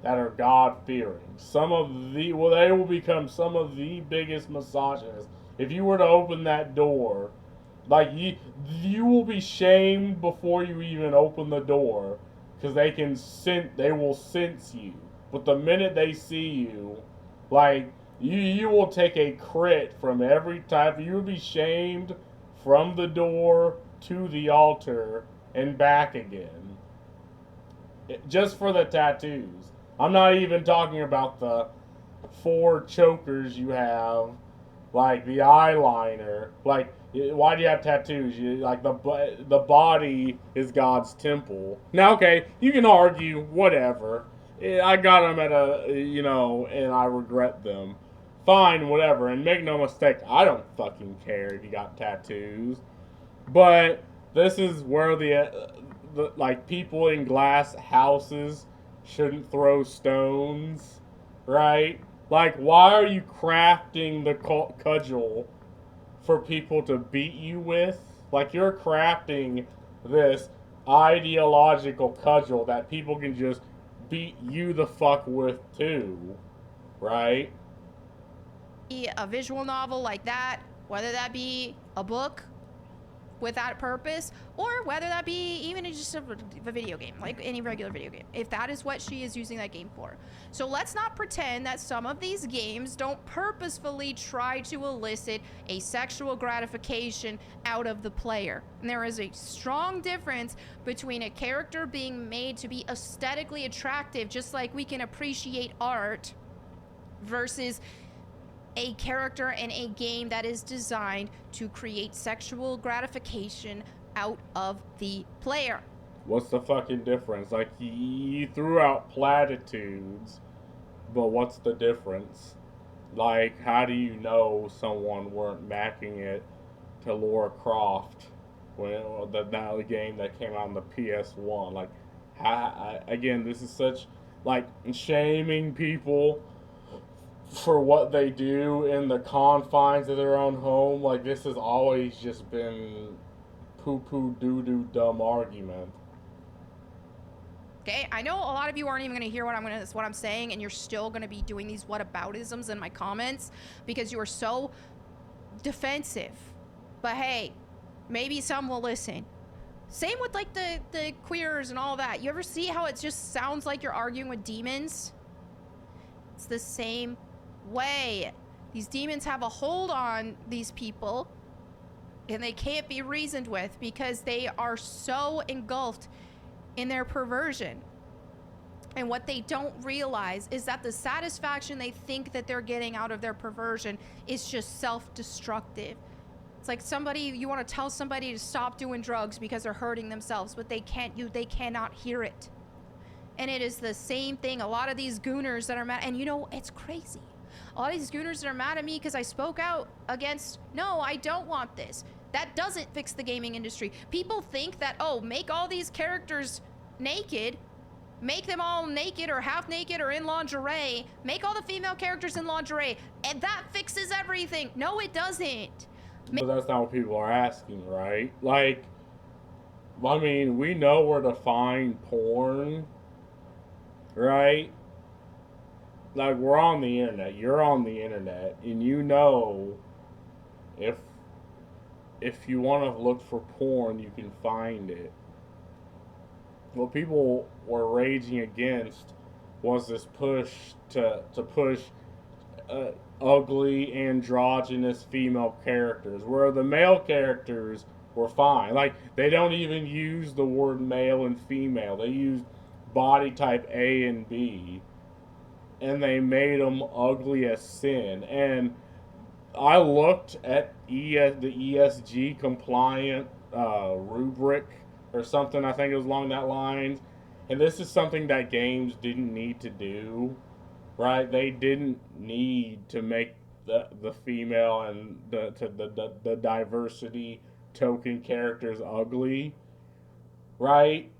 that are God-fearing. They will become some of the biggest misogynists. If you were to open that door, like, you will be shamed before you even open the door, because they will sense you. But the minute they see you, like, you will take a crit from every type. You will be shamed from the door to the altar and back again. Just for the tattoos. I'm not even talking about the 4 chokers you have, like the eyeliner. Like, why do you have tattoos? Like, the body is God's temple. Now, okay, you can argue, whatever. I got them at and I regret them. Fine, whatever, and make no mistake, I don't fucking care if you got tattoos. But this is where the like, people in glass houses shouldn't throw stones, right? Like, why are you crafting the cudgel for people to beat you with? Like, you're crafting this ideological cudgel that people can just beat you the fuck with too. right? A visual novel like that, whether that be a book with that purpose, or whether that be even just a video game, like any regular video game, if that is what she is using that game for. So let's not pretend that some of these games don't purposefully try to elicit a sexual gratification out of the player. And there is a strong difference between a character being made to be aesthetically attractive, just like we can appreciate art, versus a character in a game that is designed to create sexual gratification out of the player. What's the fucking difference? Like, you threw out platitudes, but what's the difference? Like, how do you know someone weren't macking it to Lara Croft when the game that came out on the PS1? Like, again, this is such, like, shaming people for what they do in the confines of their own home. Like, this has always just been poo-poo doo-doo dumb argument. Okay, I know a lot of you aren't even going to hear what I'm saying, and you're still going to be doing these whataboutisms in my comments because you are so defensive. But hey, maybe some will listen. Same with like the queers and all that. You ever see how it just sounds like you're arguing with demons? It's the same way. These demons have a hold on these people, and they can't be reasoned with because they are so engulfed in their perversion. And what they don't realize is that the satisfaction they think that they're getting out of their perversion is just self-destructive. It's like you want to tell somebody to stop doing drugs because they're hurting themselves, but they cannot hear it. And it is the same thing. A lot of these gooners that are mad, and you know, it's crazy. A lot of these gooners that are mad at me because I spoke out against, no, I don't want this. That doesn't fix the gaming industry. People think that, oh, make all these characters naked, make them all naked or half naked or in lingerie, make all the female characters in lingerie, and that fixes everything. No, it doesn't. But that's not what people are asking, right? Like, I mean, we know where to find porn, right? Like, we're on the internet, you're on the internet, and you know if you want to look for porn, you can find it. What people were raging against was this push to push ugly androgynous female characters, where the male characters were fine. Like, they don't even use the word male and female. They use body type A and B, and they made them ugly as sin. And I looked at the ESG compliant rubric or something. I think it was along that lines. And this is something that games didn't need to do, right? They didn't need to make the female and the diversity token characters ugly, right?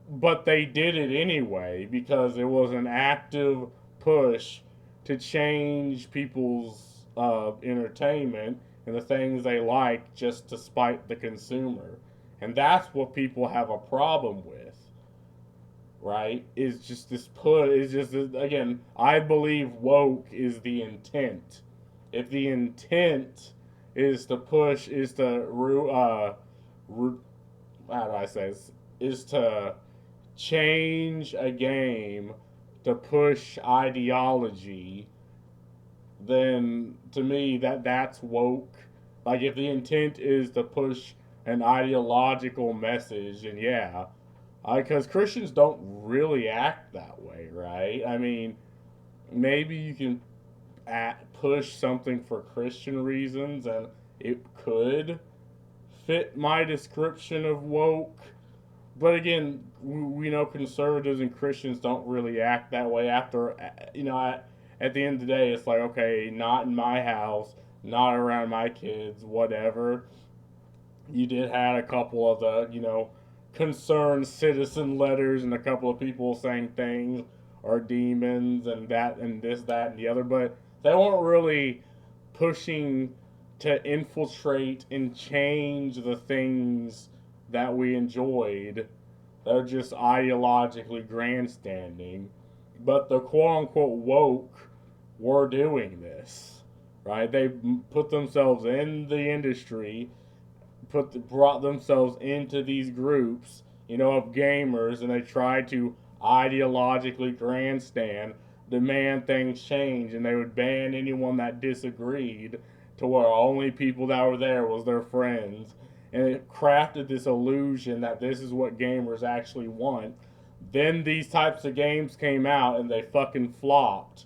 But they did it anyway because it was an active push to change people's entertainment and the things they like just to spite the consumer. And that's what people have a problem with, right? Is just this put is just again, I believe woke is the intent. If the intent is to push how do I say this? Is to change a game to push ideology, then to me that's woke. Like, if the intent is to push an ideological message, and yeah, because Christians don't really act that way, right? I mean, maybe you can push something for Christian reasons, and it could fit my description of woke. But again, we know conservatives and Christians don't really act that way. After, at the end of the day, it's like, okay, not in my house, not around my kids, whatever. You did have a couple of the, concerned citizen letters and a couple of people saying things are demons and that and this, that, and the other, but they weren't really pushing to infiltrate and change the things that we enjoyed. They're just ideologically grandstanding. But the quote unquote woke were doing this, right? They put themselves in the industry, brought themselves into these groups, of gamers, and they tried to ideologically grandstand, demand things change, and they would ban anyone that disagreed to where only people that were there was their friends. And it crafted this illusion that this is what gamers actually want. Then these types of games came out and they fucking flopped.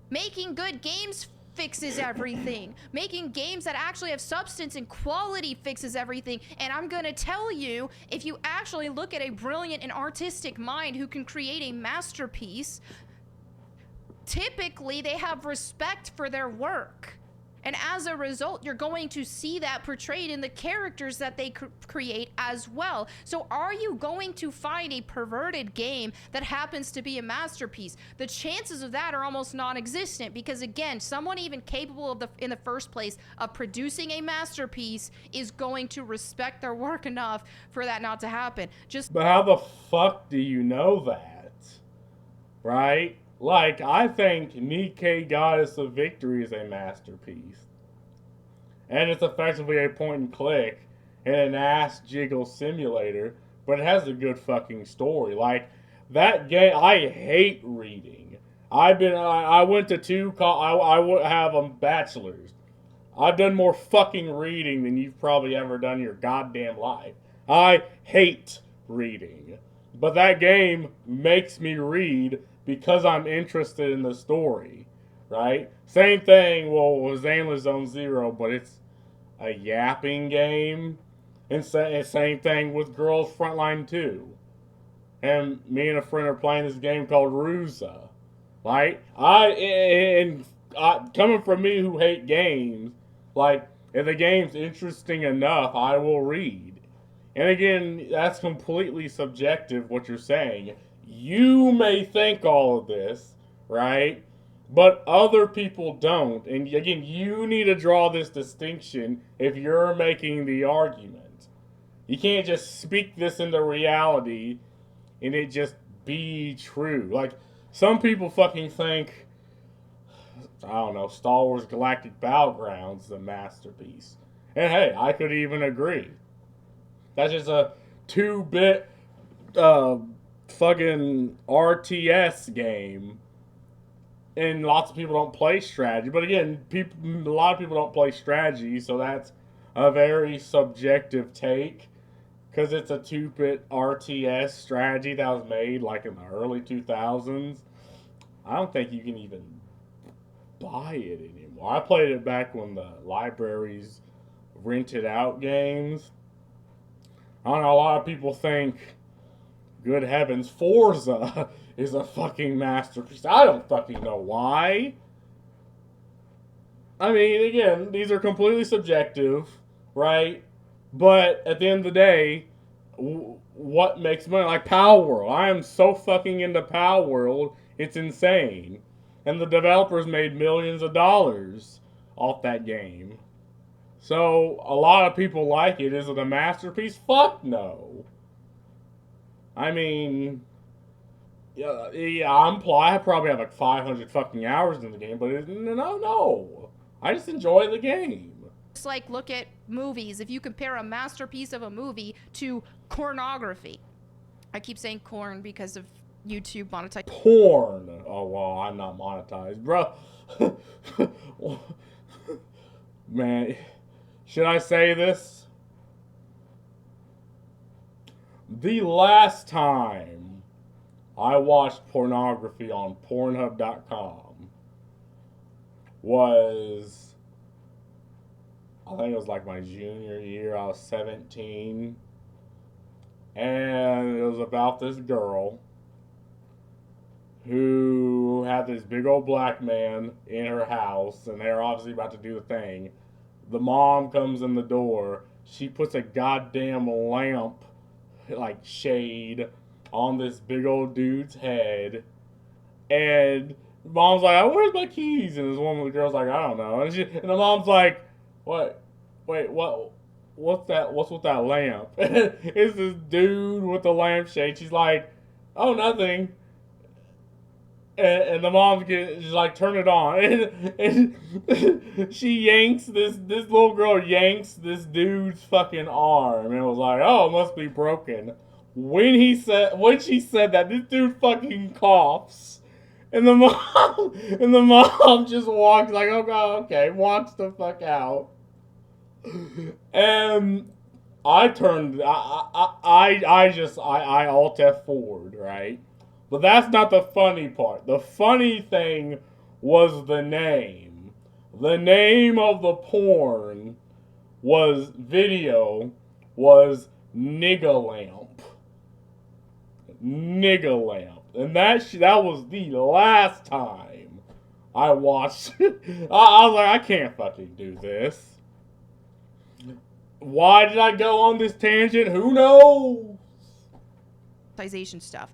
Making good games fixes everything. Making games that actually have substance and quality fixes everything. And I'm gonna tell you, if you actually look at a brilliant and artistic mind who can create a masterpiece, typically they have respect for their work. And as a result, you're going to see that portrayed in the characters that they create as well. So are you going to find a perverted game that happens to be a masterpiece? The chances of that are almost non-existent because, again, someone even capable of in the first place of producing a masterpiece is going to respect their work enough for that not to happen. But how the fuck do you know that? Right? Like, I think Nikkei Goddess of Victory is a masterpiece. And it's effectively a point and click and an ass jiggle simulator, but it has a good fucking story. Like, that game, I hate reading. I went to I have a bachelor's. I've done more fucking reading than you've probably ever done in your goddamn life. I hate reading. But that game makes me read because I'm interested in the story, right? Same thing, with Aimless Zone Zero, but it's a yapping game. And same thing with Girls Frontline 2. And me and a friend are playing this game called Rusa, right? Coming from me who hate games, like, if the game's interesting enough, I will read. And again, that's completely subjective, what you're saying. You may think all of this, right? But other people don't. And again, you need to draw this distinction if you're making the argument. You can't just speak this into reality and it just be true. Like, some people fucking think, I don't know, Star Wars Galactic Battlegrounds is a masterpiece. And hey, I could even agree. That's just a 2-bit fucking RTS game, and lots of people don't play strategy. But again, a lot of people don't play strategy, so that's a very subjective take, because it's a 2-bit RTS strategy that was made like in the early 2000s. I don't think you can even buy it anymore. I played it back when the libraries rented out games. I don't know, a lot of people think, good heavens, Forza is a fucking masterpiece. I don't fucking know why. I mean, again, these are completely subjective, right? But at the end of the day, what makes money? Like Power World. I am so fucking into Power World, it's insane. And the developers made millions of dollars off that game. So, a lot of people like it. Is it a masterpiece? Fuck no. I mean, I probably have like 500 fucking hours in the game, but no. I just enjoy the game. It's like, look at movies. If you compare a masterpiece of a movie to pornography. I keep saying corn because of YouTube monetization. Porn. Oh, well, I'm not monetized, bro. Man, should I say this? The last time I watched pornography on Pornhub.com was, I think it was like my junior year. I was 17. And it was about this girl who had this big old black man in her house, and they're obviously about to do the thing. The mom comes in the door. She puts a goddamn lamp, like shade, on this big old dude's head. And mom's like, where's my keys? And this one of the girl's like, I don't know. And the mom's like, what? Wait, what? What's that? What's with that lamp? It's this dude with the lampshade. She's like, oh, nothing. and the mom's she's like, turn it on, and she yanks this little girl yanks this dude's fucking arm, and it was like, oh, it must be broken. When she said that, this dude fucking coughs, and the mom just walks like, oh god, okay, walks the fuck out, and I alt F forward, right? But that's not the funny part. The funny thing was the name. The name of the porn was Nigga Lamp. Nigga Lamp. And that was the last time I watched it. I was like, I can't fucking do this. Why did I go on this tangent? Who knows? Stuff.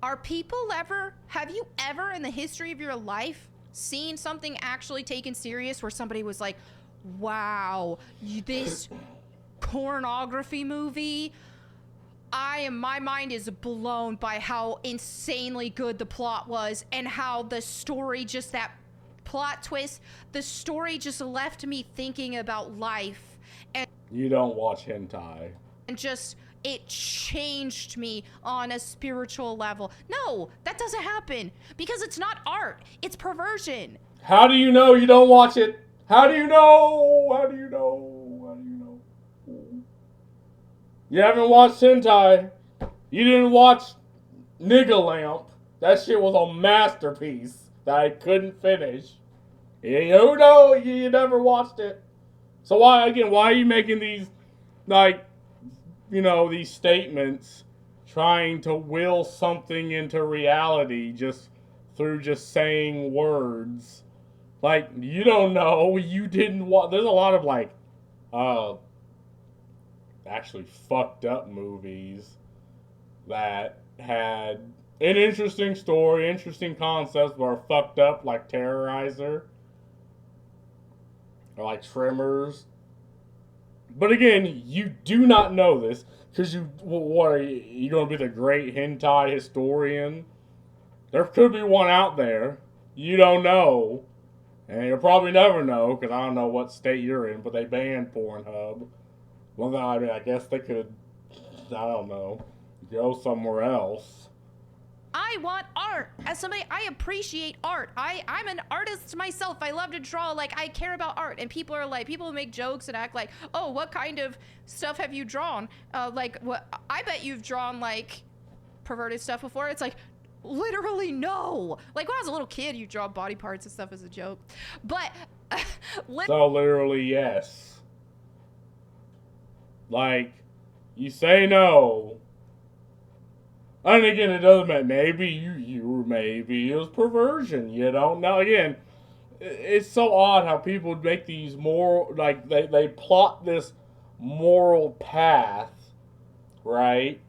Have you ever in the history of your life seen something actually taken serious where somebody was like, wow, this pornography movie, my mind is blown by how insanely good the plot was and how the story, just that plot twist, the story just left me thinking about life. And you don't watch hentai. And just, it changed me on a spiritual level. No, that doesn't happen because it's not art. It's perversion. How do you know you don't watch it? How do you know? How do you know? How do you know? You haven't watched hentai. You didn't watch Nigga Lamp. That shit was a masterpiece that I couldn't finish. You know, you never watched it. So why are you making these, like, these statements trying to will something into reality just through just saying words? Like, you don't know, you didn't watch. There's a lot of, like, actually fucked up movies that had an interesting story, interesting concepts, but are fucked up, like Terrorizer. Or like Tremors. But again, you do not know this because what are you going to be the great hentai historian? There could be one out there. You don't know. And you'll probably never know because I don't know what state you're in, but they banned Pornhub. Well, I mean, I guess they could, I don't know, go somewhere else. I want art. As somebody, I appreciate art. I'm an artist myself. I love to draw. Like, I care about art. And people make jokes and act like, oh, what kind of stuff have you drawn? Like, what? I bet you've drawn, like, perverted stuff before. It's like, literally no. Like, when I was a little kid, you draw body parts and stuff as a joke. But, so literally yes. Like, you say no. And again, it doesn't matter. Maybe maybe it was perversion. You don't know. Again, it's so odd how people make these moral, like, they plot this moral path, right?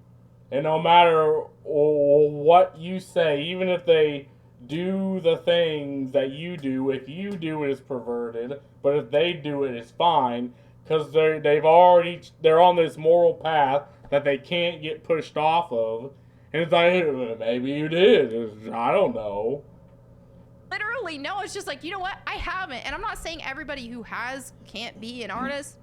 And no matter what you say, even if they do the things that you do, if you do it, it's perverted. But if they do it, it's fine. Because they're on this moral path that they can't get pushed off of. And it's like, maybe you did. I don't know. Literally, no. It's just like, you know what? I haven't. And I'm not saying everybody who can't be an artist.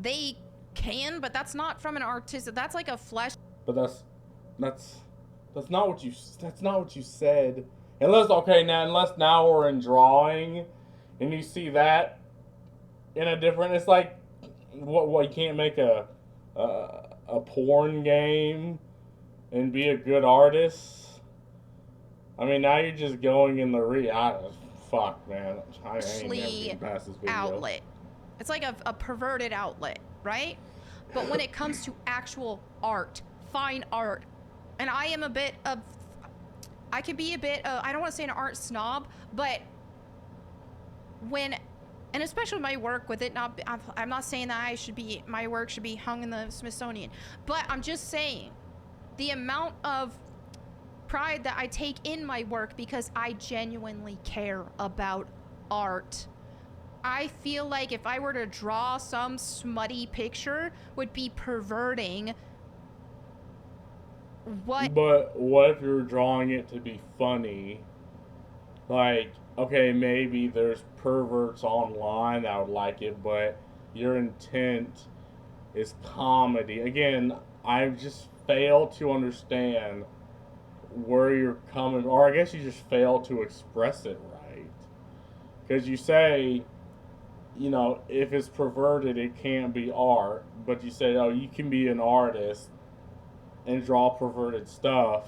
They can, but that's not from an artist. That's like a flesh. But that's not what you said. Unless now we're in drawing, and you see that in a different. It's like, what you can't make a porn game and be a good artist. I mean, now you're just going in the fuck, man. I ain't never getting past this video. Outlet. It's like a perverted outlet, right? But when it comes to actual art, fine art, and I can be a bit, I don't want to say an art snob, but and especially my work with it, I'm not saying that my work should be hung in the Smithsonian, but I'm just saying the amount of pride that I take in my work because I genuinely care about art. I feel like if I were to draw some smutty picture would be perverting What? But what if you're drawing it to be funny? Like, okay, maybe there's perverts online that would like it, but your intent is comedy. Again, I just fail to understand where you're coming, or I guess you just fail to express it right. Because you say, if it's perverted, it can't be art. But you say, oh, you can be an artist and draw perverted stuff,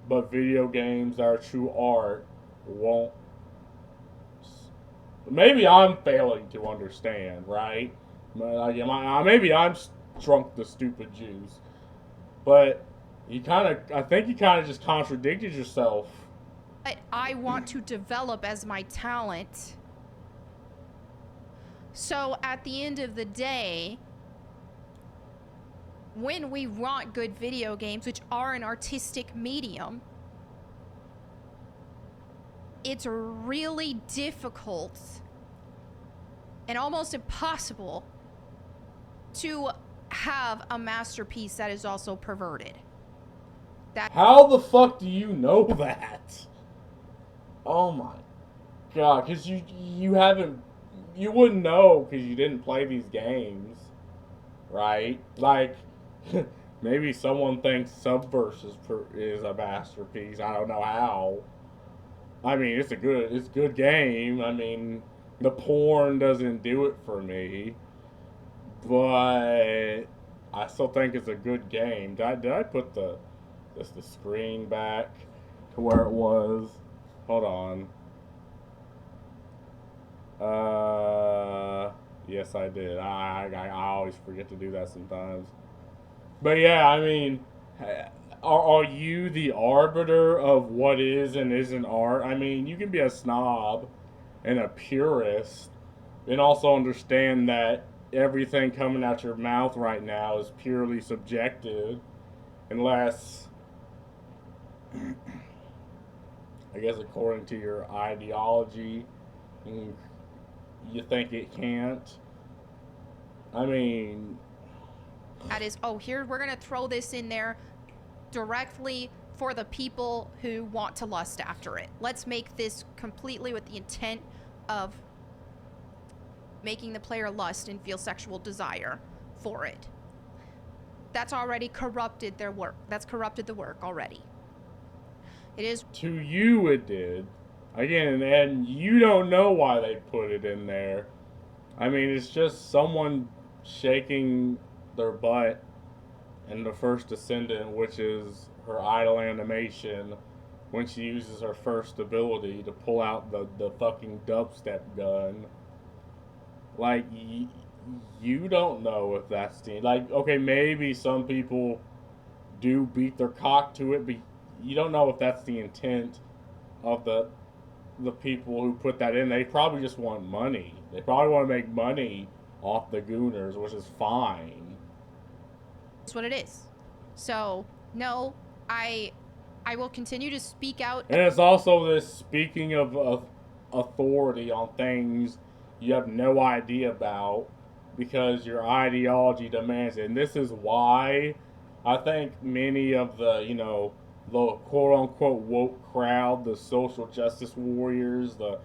but video games that are true art won't. Maybe I'm failing to understand, right? Maybe I'm drunk the stupid juice. But I think you kind of just contradicted yourself. What I want to develop as my talent. So at the end of the day, when we want good video games, which are an artistic medium, it's really difficult and almost impossible to have a masterpiece that is also perverted. How the fuck do you know that? Oh my god, because you haven't, you wouldn't know because you didn't play these games, right? Like, maybe someone thinks Subverse is a masterpiece. I don't know how. I mean, it's good game. I mean, the porn doesn't do it for me, but I still think it's a good game. Did I put the screen back to where it was? Hold on. Yes, I did. I always forget to do that sometimes. But yeah, I mean, are you the arbiter of what is and isn't art? I mean, you can be a snob and a purist and also understand that everything coming out your mouth right now is purely subjective unless, I guess, according to your ideology, you think it can't. I mean, That is, oh, here, we're going to throw this in there directly for the people who want to lust after it. Let's make this completely with the intent of making the player lust and feel sexual desire for it. That's already corrupted their work. That's corrupted the work already. It is. To you, it did. Again, and you don't know why they put it in there. I mean, it's just someone shaking their butt in the first Descendant, which is her idle animation, when she uses her first ability to pull out the fucking dubstep gun. Like, you don't know if that's the... Like, okay, maybe some people do beat their cock to it, but you don't know if that's the intent of the people who put that in. They probably just want money. They probably want to make money off the Gooners, which is fine. That's what it is. So, no, I will continue to speak out. And it's also this speaking of authority on things you have no idea about because your ideology demands it. And this is why I think many of the quote-unquote woke crowd, the social justice warriors, the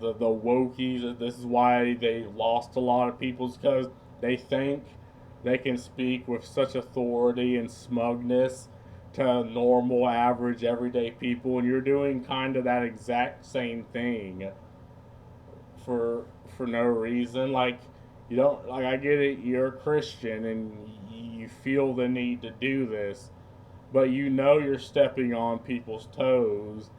wokies, this is why they lost a lot of people, because they think they can speak with such authority and smugness to normal, average, everyday people, and you're doing kind of that exact same thing for no reason. Like, you don't, like, I get it, you're a Christian and you feel the need to do this, but you're stepping on people's toes,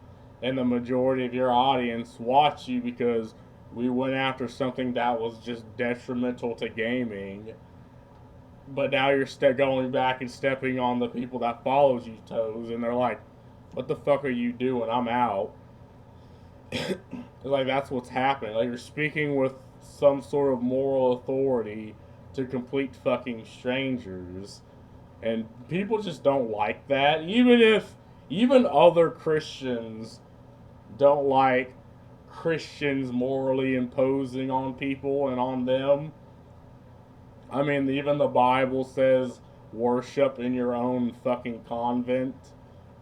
and the majority of your audience watch you because we went after something that was just detrimental to gaming. But now you're going back and stepping on the people that follows you toes, and they're like, "What the fuck are you doing? I'm out." Like, that's what's happening. Like, you're speaking with some sort of moral authority to complete fucking strangers. And people just don't like that. Even other Christians don't like Christians morally imposing on people and on them. I mean, even the Bible says worship in your own fucking convent.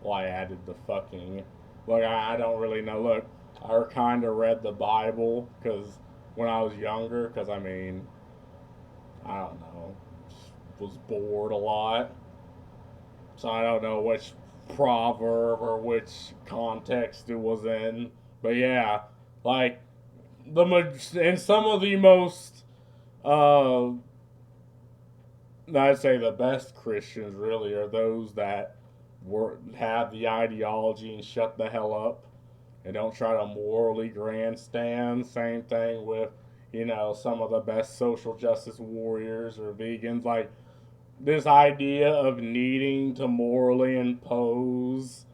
Well, I added the fucking. Look, I don't really know. Look, I kind of read the Bible because when I was younger, because I mean, I don't know, was bored a lot. So I don't know which proverb or which context it was in. But yeah, like, and some of the most, I'd say the best Christians really are those that have the ideology and shut the hell up and don't try to morally grandstand. Same thing with, some of the best social justice warriors or vegans. Like, this idea of needing to morally impose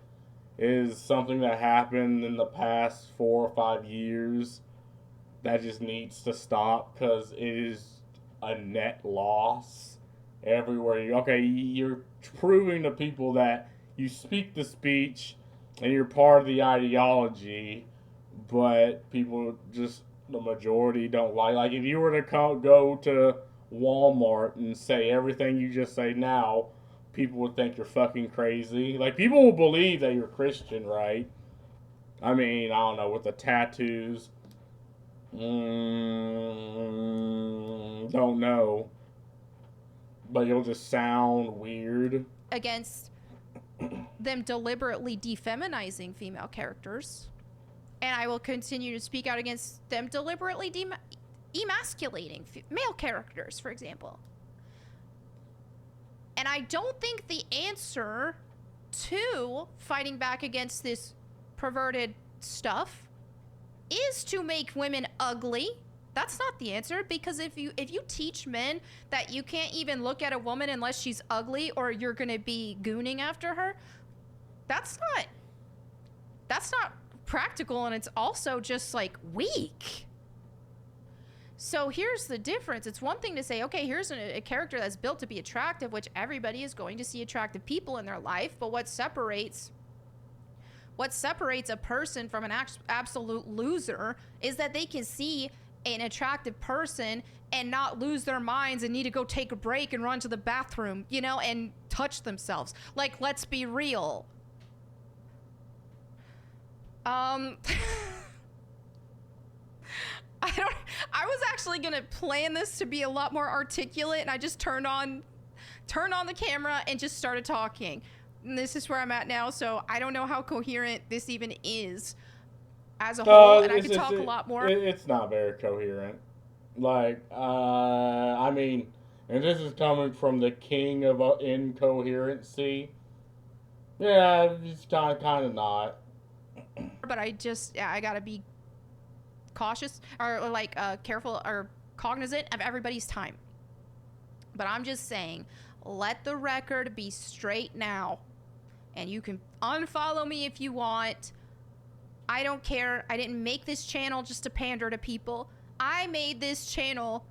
is something that happened in the past 4 or 5 years that just needs to stop because it is a net loss everywhere. You're proving to people that you speak the speech and you're part of the ideology, but people just, the majority don't like. Like, if you were to go to Walmart and say everything you just say now, people would think you're fucking crazy. Like, people will believe that you're Christian, right? I mean, I don't know, with the tattoos. Don't know. But you'll just sound weird. Against them deliberately defeminizing female characters. And I will continue to speak out against them deliberately emasculating male characters, for example. And I don't think the answer to fighting back against this perverted stuff is to make women ugly. That's not the answer, because if you teach men that you can't even look at a woman unless she's ugly or you're gonna be gooning after her, that's not practical, and it's also just like weak. So here's the difference. It's one thing to say, okay, here's a character that's built to be attractive, which everybody is going to see attractive people in their life, but what separates a person from an absolute loser is that they can see an attractive person and not lose their minds and need to go take a break and run to the bathroom, and touch themselves. Like, let's be real. I was actually gonna plan this to be a lot more articulate, and I just turned on the camera and just started talking. And this is where I'm at now, so I don't know how coherent this even is as a whole, and I could talk a lot more. It's not very coherent. Like, I mean, and this is coming from the king of incoherency. Yeah, it's kind of not. But I gotta be cautious or like careful or cognizant of everybody's time. But I'm just saying, let the record be straight now. And you can unfollow me if you want. I don't care. I didn't make this channel just to pander to people. I made this channel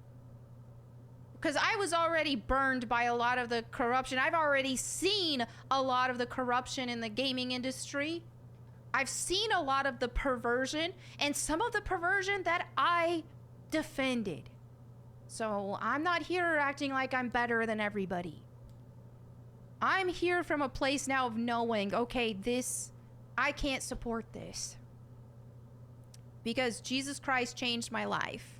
because I was already burned by a lot of the corruption. I've already seen a lot of the corruption in the gaming industry. I've seen a lot of the perversion, and some of the perversion that I defended. So I'm not here acting like I'm better than everybody. I'm here from a place now of knowing, okay, I can't support this. Because Jesus Christ changed my life.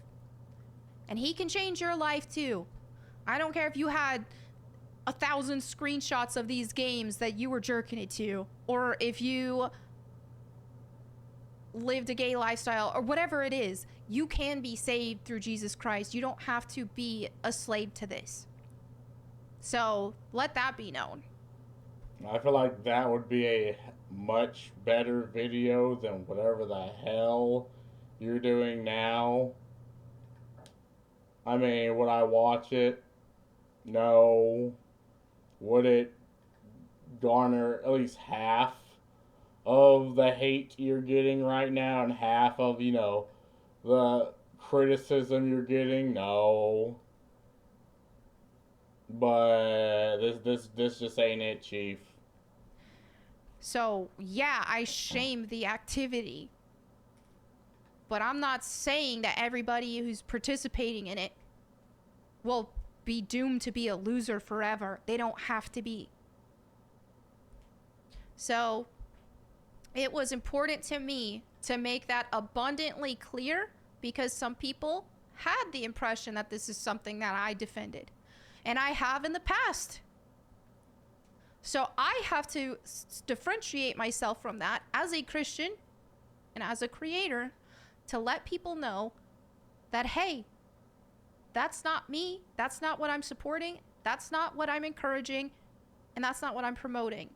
And he can change your life too. I don't care if you had 1,000 screenshots of these games that you were jerking it to, or if you lived a gay lifestyle, or whatever it is. You can be saved through Jesus Christ. You don't have to be a slave to this. So let that be known. I feel like that would be a much better video than whatever the hell you're doing now. I mean, would I watch it? No. Would it garner at least half of the hate you're getting right now and half of, the criticism you're getting? No. But this just ain't it, Chief. So, yeah, I shame the activity. But I'm not saying that everybody who's participating in it will be doomed to be a loser forever. They don't have to be. So it was important to me to make that abundantly clear, because some people had the impression that this is something that I defended. And I have in the past. So I have to differentiate myself from that as a Christian and as a creator, to let people know that, hey, that's not me. That's not what I'm supporting. That's not what I'm encouraging. And that's not what I'm promoting.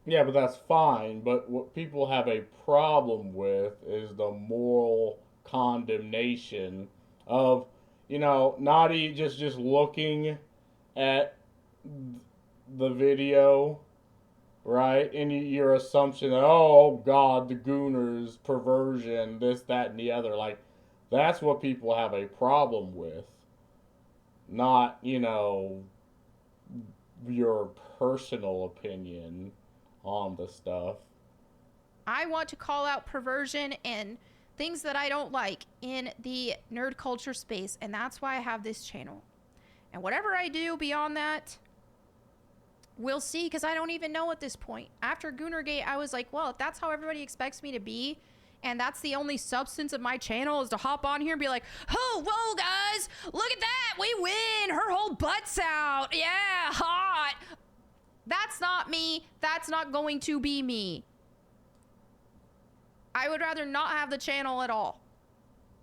Yeah, but that's fine. But what people have a problem with is the moral condemnation of, not just looking at the video, right? And your assumption that, oh God, the Gooners, perversion, this, that, and the other. Like, that's what people have a problem with. Not, your personal opinion on the stuff. I want to call out perversion and things that I don't like in the nerd culture space, and that's why I have this channel. And whatever I do beyond that, we'll see, because I don't even know at this point. After Goonergate, I was like, well, if that's how everybody expects me to be, and that's the only substance of my channel is to hop on here and be like, oh, whoa, guys, look at that, we win, her whole butt's out, yeah, hot. That's not me. That's not going to be me. I would rather not have the channel at all.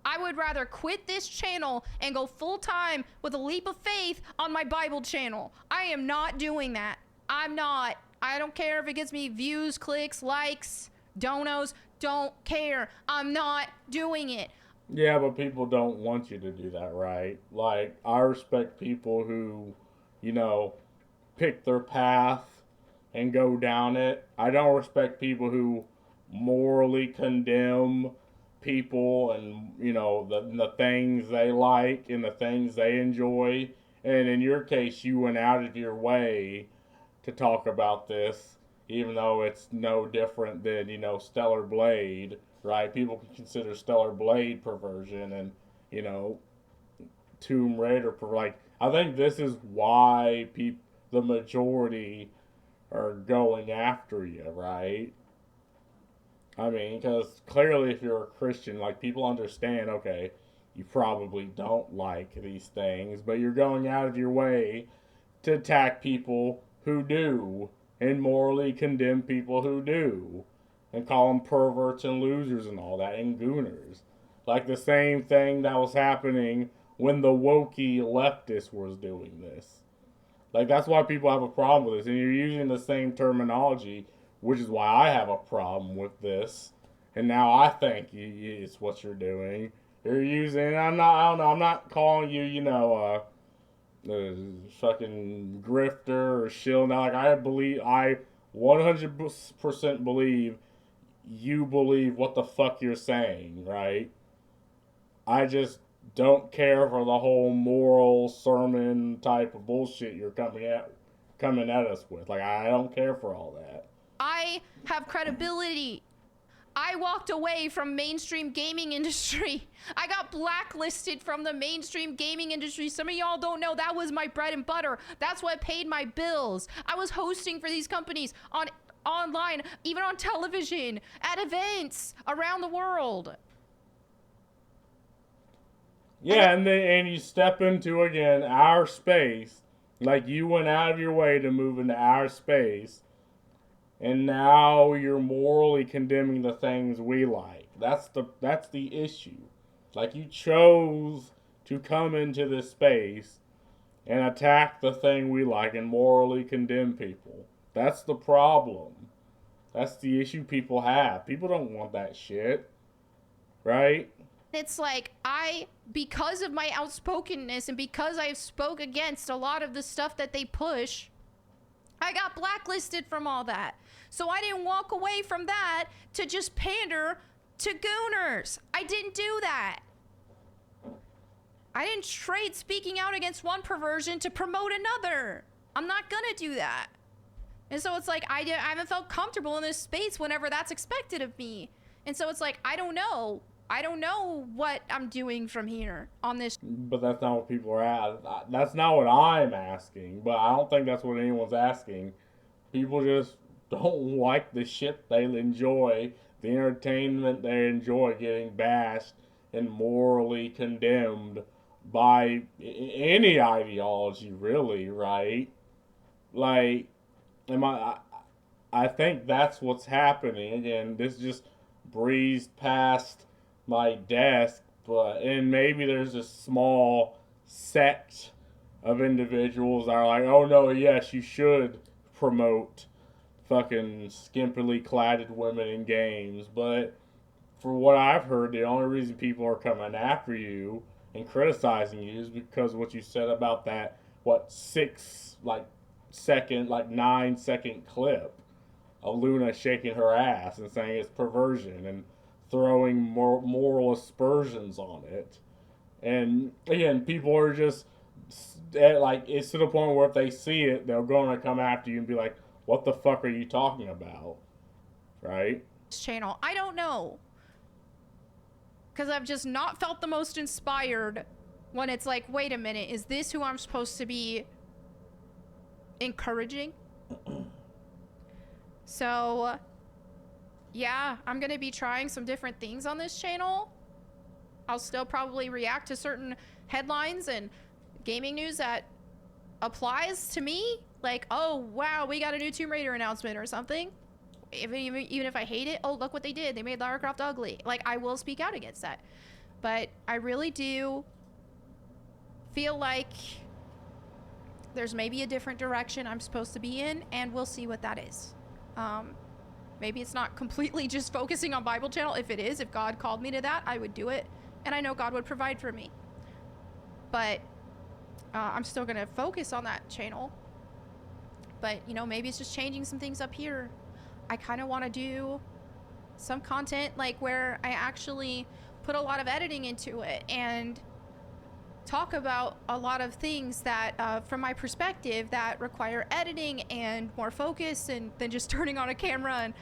I would rather quit this channel and go full time with a leap of faith on my Bible channel. I am not doing that. I'm not. I don't care if it gets me views, clicks, likes, donos. Don't care. I'm not doing it. Yeah, but people don't want you to do that, right? Like, I respect people who, pick their path and go down it. I don't respect people who morally condemn people and, the things they like and the things they enjoy. And in your case, you went out of your way to talk about this, even though it's no different than, Stellar Blade, right? People can consider Stellar Blade perversion and, Tomb Raider, I think this is why the majority are going after you, right? I mean, because clearly if you're a Christian, people understand, okay, you probably don't like these things, but you're going out of your way to attack people who do, and morally condemn people who do, and call them perverts and losers and all that, and gooners. Like the same thing that was happening when the wokey leftist was doing this. That's why people have a problem with this, and you're using the same terminology, which is why I have a problem with this. And now I think it's what you're doing. You're using, I don't know, I'm not calling you, fucking grifter or shill. Now, I 100% believe you believe what the fuck you're saying, right? I just don't care for the whole moral sermon type of bullshit you're coming at us with. I don't care for all that. I have credibility. I walked away from mainstream gaming industry. I got blacklisted from the mainstream gaming industry. Some of y'all don't know that was my bread and butter. That's what paid my bills. I was hosting for these companies online, even on television, at events around the world. Yeah, and you step into, again, our space. You went out of your way to move into our space, and now you're morally condemning the things we like. That's the issue. You chose to come into this space and attack the thing we like and morally condemn people. That's the problem. That's the issue people have. People don't want that shit, right? It's because of my outspokenness and because I spoke against a lot of the stuff that they push, I got blacklisted from all that. So I didn't walk away from that to just pander to gooners. I didn't do that. I didn't trade speaking out against one perversion to promote another. I'm not gonna do that. And so it's I haven't felt comfortable in this space whenever that's expected of me. And so it's I don't know. I don't know what I'm doing from here on this. But that's not what people are at. That's not what I'm asking. But I don't think that's what anyone's asking. People just don't like the shit they enjoy, the entertainment they enjoy getting bashed and morally condemned by any ideology, really, right? Like, am I think that's what's happening, and this just breezed past my desk, but and maybe there's a small sect of individuals that are like, oh no, yes, you should promote fucking skimpily cladded women in games, but for what I've heard, the only reason people are coming after you and criticizing you is because of what you said about that what 9 second clip of Luna shaking her ass and saying it's perversion and throwing moral aspersions on it. And again, people are just like, it's to the point where if they see it, they're going to come after you and be like, "What the fuck are you talking about?" Right? Channel. I don't know. Because I've just not felt the most inspired when it's like, wait a minute, is this who I'm supposed to be encouraging? So, yeah, I'm going to be trying some different things on this channel. I'll still probably react to certain headlines and gaming news that applies to me. Like, oh, wow, we got a new Tomb Raider announcement or something. Even if I hate it, oh, look what they did. They made Lara Croft ugly. Like, I will speak out against that. But I really do feel like there's maybe a different direction I'm supposed to be in, and we'll see what that is. Maybe it's not completely just focusing on Bible channel. If it is, if God called me to that, I would do it. And I know God would provide for me. But I'm still going to focus on that channel. But, you know, maybe it's just changing some things up here. I kind of want to do some content like where I actually put a lot of editing into it and talk about a lot of things that from my perspective that require editing and more focus and than just turning on a camera and,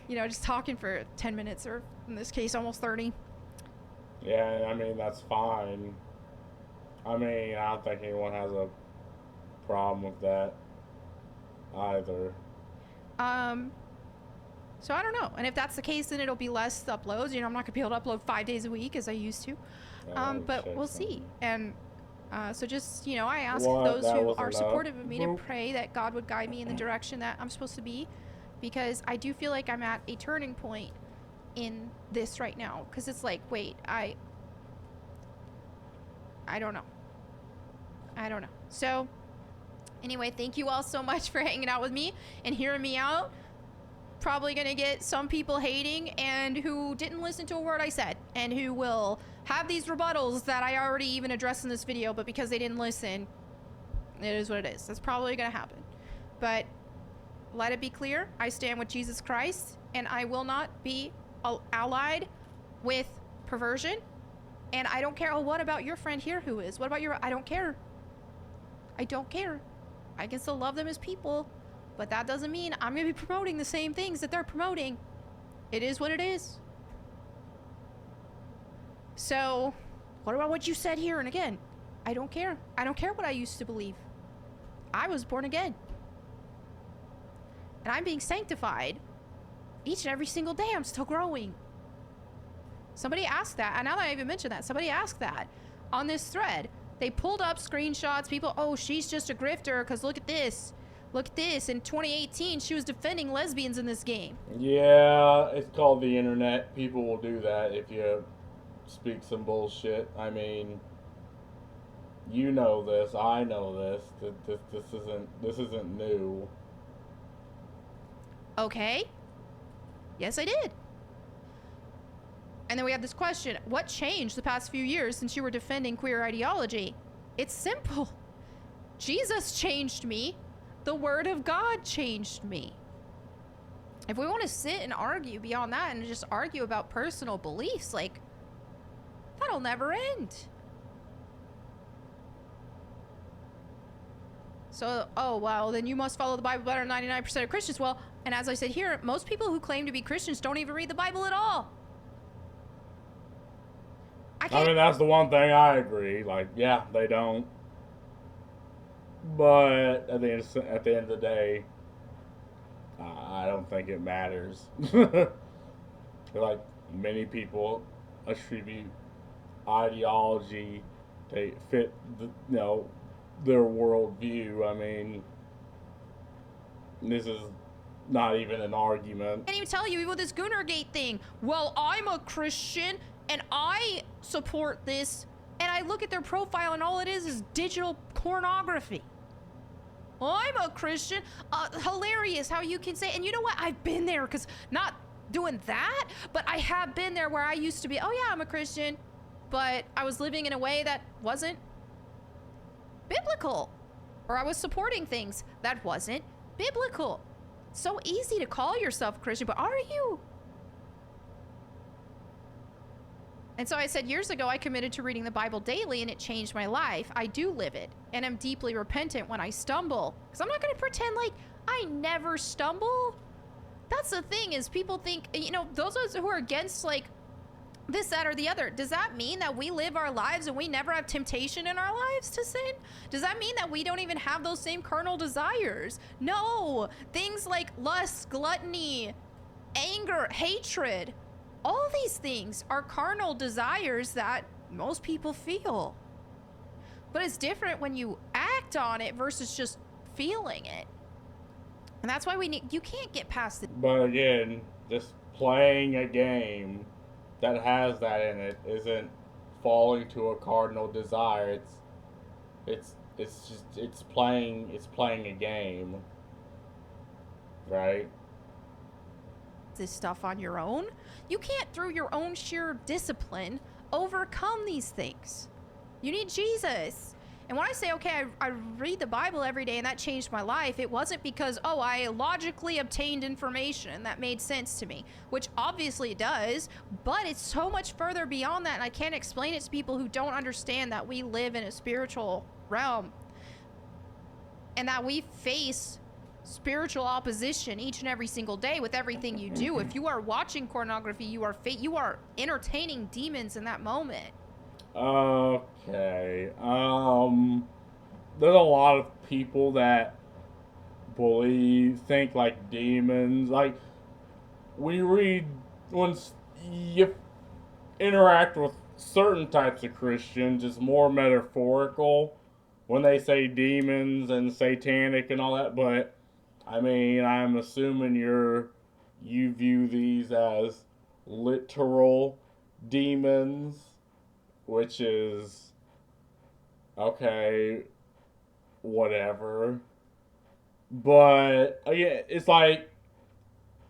you know, just talking for 10 minutes or in this case almost 30. Yeah, I mean, that's fine. I mean, I don't think anyone has a problem with that either. So I don't know. And if that's the case, then it'll be less uploads. You know, I'm not gonna be able to upload 5 days a week as I used to. But we'll see. And so just, you know, I ask those who are supportive of me to pray that God would guide me in the direction that I'm supposed to be, because I do feel like I'm at a turning point in this right now. Because it's like, wait, I don't know. I don't know. So anyway, thank you all so much for hanging out with me and hearing me out. Probably gonna get some people hating and who didn't listen to a word I said and who will have these rebuttals that I already even addressed in this video, but because they didn't listen, it is what it is. That's probably gonna happen. But let it be clear, I stand with Jesus Christ and I will not be allied with perversion. And I don't care. Oh, what about your friend here who is? What about your... I don't care. I don't care. I can still love them as people. But that doesn't mean I'm going to be promoting the same things that they're promoting. It is what it is. So, what about what you said here? And again, I don't care. I don't care what I used to believe. I was born again. And I'm being sanctified. Each and every single day, I'm still growing. Somebody asked that. And now that I even mentioned that, somebody asked that on this thread. They pulled up screenshots. People, oh, she's just a grifter because look at this. Look at this. In 2018, she was defending lesbians in this game. Yeah, it's called the internet. People will do that if you speak some bullshit. I mean, you know this. I know this. This isn't new. Okay. Yes, I did. And then we have this question. What changed the past few years since you were defending queer ideology? It's simple. Jesus changed me. The word of God changed me. If we want to sit and argue beyond that and just argue about personal beliefs, like, that'll never end. So, oh, well, then you must follow the Bible better than 99% of Christians. Well, and as I said here, most people who claim to be Christians don't even read the Bible at all. I I can't. mean, that's the one thing I agree. Like, yeah, they don't. But at the end of the day, I don't think it matters. Like many people attribute ideology to fit, their worldview. I mean, this is not even an argument. Can't even tell you with this Goonergate thing. Well, I'm a Christian and I support this, and I look at their profile and all it is digital pornography. I'm a Christian. Hilarious how you can say, and you know what? I've been there, because not doing that, but I have been there where I used to be, oh yeah, I'm a Christian, but I was living in a way that wasn't biblical, or I was supporting things that wasn't biblical. So easy to call yourself a Christian, but are you? And so I said years ago, I committed to reading the Bible daily, and it changed my life. I do live it, and I'm deeply repentant when I stumble, because I'm not going to pretend like I never stumble. That's the thing, is people think, those of us who are against like this, that, or the other, does that mean that we live our lives and we never have temptation in our lives to sin? Does that mean that we don't even have those same carnal desires? No. Things like lust, gluttony, anger, hatred, all these things are carnal desires that most people feel. But it's different when you act on it versus just feeling it. And that's why you can't get past it. But again, just playing a game that has that in it isn't falling to a cardinal desire. It's playing a game, right? This stuff on your own. You can't, through your own sheer discipline, overcome these things. You need Jesus. And when I say, okay, I read the Bible every day and that changed my life, it wasn't because, I logically obtained information that made sense to me, which obviously it does, but it's so much further beyond that, and I can't explain it to people who don't understand that we live in a spiritual realm and that we face spiritual opposition each and every single day with everything you do. If you are watching pornography, you are entertaining demons in that moment. Okay. There's a lot of people that think like demons. Like, when you interact with certain types of Christians, it's more metaphorical when they say demons and satanic and all that. But I mean, I'm assuming you view these as literal demons, which is okay, whatever. But again, it's like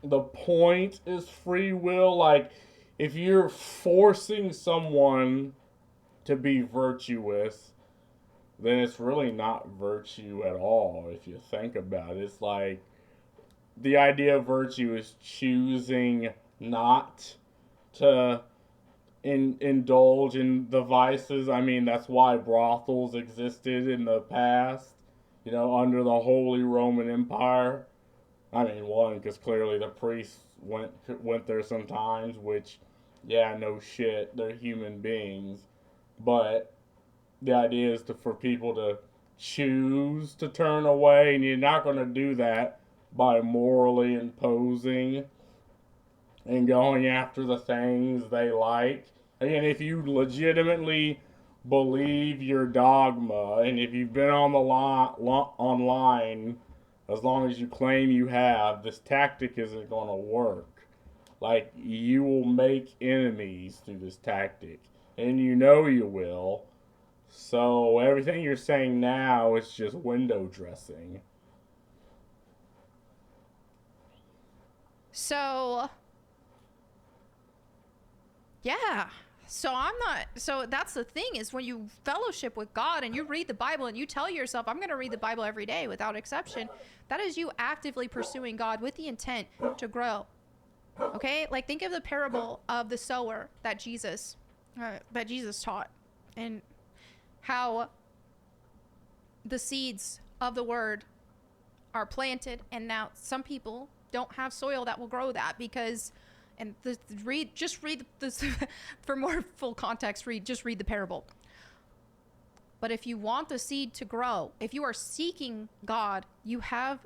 the point is free will. Like, if you're forcing someone to be virtuous, then it's really not virtue at all if you think about it. It's like the idea of virtue is choosing not to indulge in the vices. I mean, that's why brothels existed in the past, under the Holy Roman Empire. I mean, one, because clearly the priests went there sometimes, which, yeah, no shit, they're human beings. But the idea is for people to choose to turn away, and you're not going to do that by morally imposing and going after the things they like. Again, if you legitimately believe your dogma, and if you've been on the online as long as you claim you have, this tactic isn't going to work. Like, you will make enemies through this tactic, and you will. So everything you're saying now is just window dressing. So, yeah. So that's the thing, is when you fellowship with God and you read the Bible and you tell yourself, I'm going to read the Bible every day without exception, that is you actively pursuing God with the intent to grow. Okay? Like, think of the parable of the sower that Jesus taught, and how the seeds of the word are planted, and now some people don't have soil that will grow that, because and read this for more full context. Read the parable. But if you want the seed to grow, if you are seeking God, you have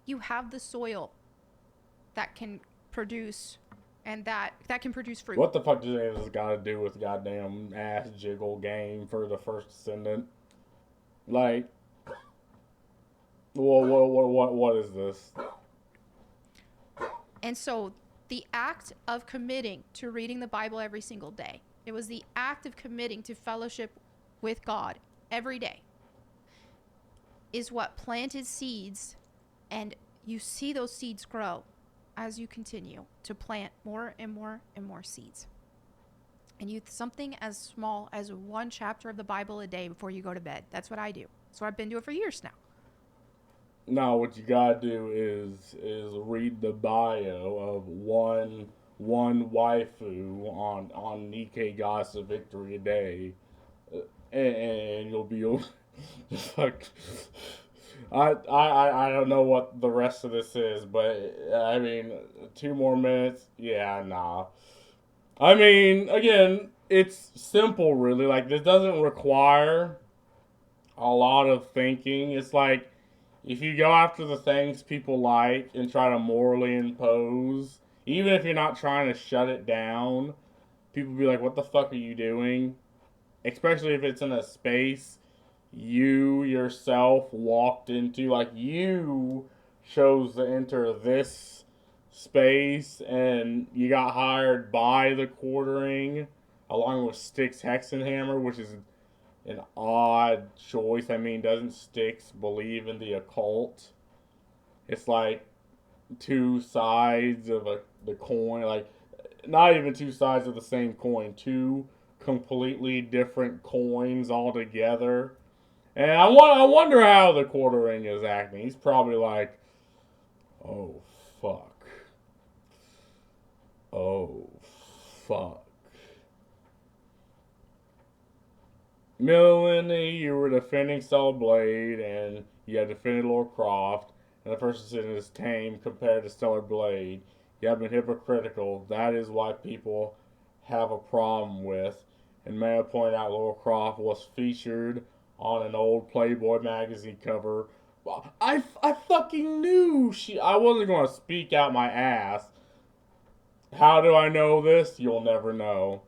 the soil that can produce, and that can produce fruit. What the fuck does this got to do with goddamn ass jiggle game for the first descendant? Like, what is this? And so the act of committing to reading the Bible every single day, it was the act of committing to fellowship with God every day, is what planted seeds, and you see those seeds grow as you continue to plant more and more and more seeds. And something as small as one chapter of the Bible a day before you go to bed. That's what I do. That's what I've been doing for years now. Now, what you gotta do is read the bio of one waifu on Nikkei Gossip Victory a day, and you'll be fuck. I don't know what the rest of this is, but I mean, 2 more minutes. Yeah, nah. I mean, again, it's simple, really. Like, this doesn't require a lot of thinking. It's like, if you go after the things people like and try to morally impose, even if you're not trying to shut it down, people be like, what the fuck are you doing? Especially if it's in a space you yourself walked into. Like, you chose to enter this space and you got hired by the Quartering along with Styx Hexenhammer, which is an odd choice. I mean, doesn't Styx believe in the occult? It's like 2 sides of the coin. Like, not even 2 sides of the same coin. 2 completely different coins altogether. And I wonder how the Quartering is acting. He's probably like, oh, fuck. Oh, fuck. Melonie, you were defending Stellar Blade, and you had defended Lord Croft, and the first decision is tame compared to Stellar Blade. You have been hypocritical. That is why people have a problem with. And may I point out, Lord Croft was featured on an old Playboy magazine cover. I fucking knew I wasn't going to speak out my ass. How do I know this? You'll never know.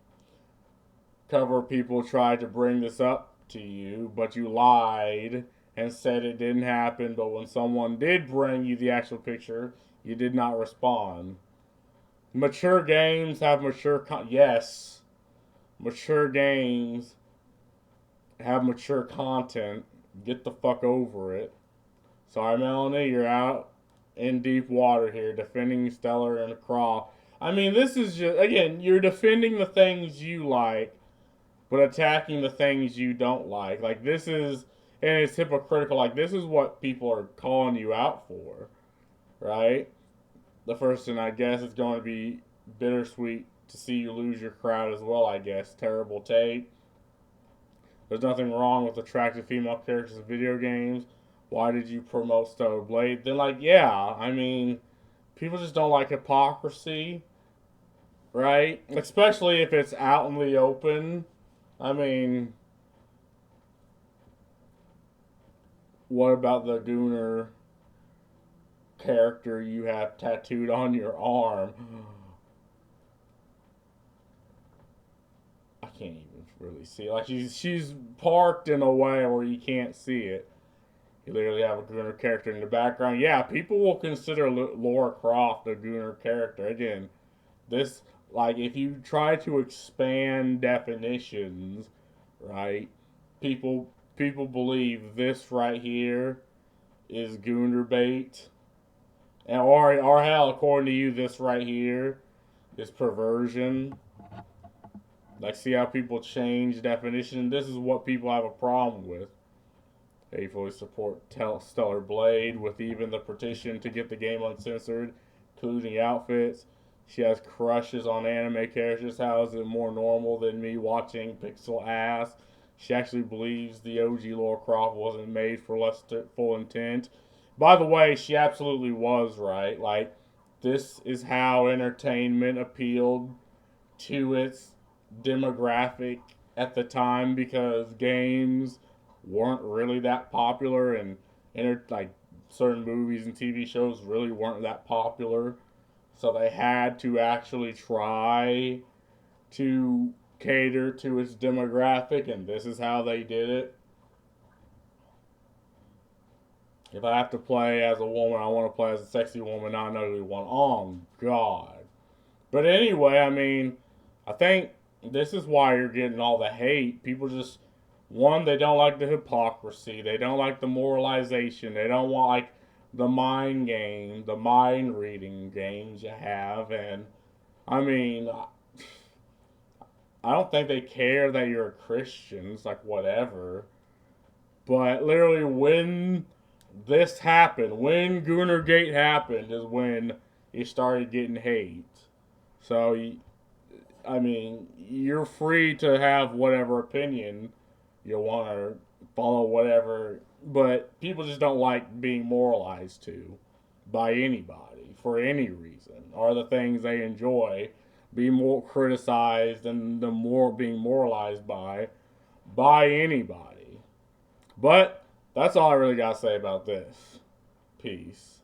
Cover people tried to bring this up to you, but you lied and said it didn't happen. But when someone did bring you the actual picture, you did not respond. Mature games have yes. Mature games have mature content. Get the fuck over it. Sorry, Melonie, you're out in deep water here, defending Stellar and Croft. I mean, this is just, again, you're defending the things you like, but attacking the things you don't like. Like, this is, and it's hypocritical. Like, this is what people are calling you out for, right? The first thing, I guess, is going to be bittersweet to see you lose your crowd as well, I guess. Terrible take. There's nothing wrong with attractive female characters in video games. Why did you promote Stellar Blade? Then, like, yeah, I mean, people just don't like hypocrisy, right? Especially if it's out in the open. I mean, what about the Gooner character you have tattooed on your arm? I can't even really see it. Like, she's parked in a way where you can't see it. You literally have a Gooner character in the background. Yeah, people will consider Lara Croft a Gooner character. Again, this, like, if you try to expand definitions, right, people believe this right here is Gooner bait. And, or hell, according to you, this right here is perversion. Like, see how people change definition? This is what people have a problem with. They fully support Stellar Blade with even the petition to get the game uncensored, including outfits. She has crushes on anime characters. How is it more normal than me watching pixel ass? She actually believes the OG Lara Croft wasn't made for less full intent. By the way, she absolutely was right. Like, this is how entertainment appealed to its demographic at the time because games weren't really that popular and like certain movies and TV shows really weren't that popular. So they had to actually try to cater to its demographic, and this is how they did it. If I have to play as a woman, I want to play as a sexy woman, not an ugly one. Oh, God. But anyway, I mean, I think this is why you're getting all the hate. People just, one, they don't like the hypocrisy. They don't like the moralization. They don't want, like, the mind game, the mind reading games you have. And, I mean, I don't think they care that you're a Christian. It's like, whatever. But literally, when this happened, when Goonergate happened, is when he started getting hate. So, I mean, you're free to have whatever opinion you want to follow, whatever, but people just don't like being moralized to by anybody for any reason, or the things they enjoy be more criticized and the more being moralized by anybody. But that's all I really got to say about this. Peace.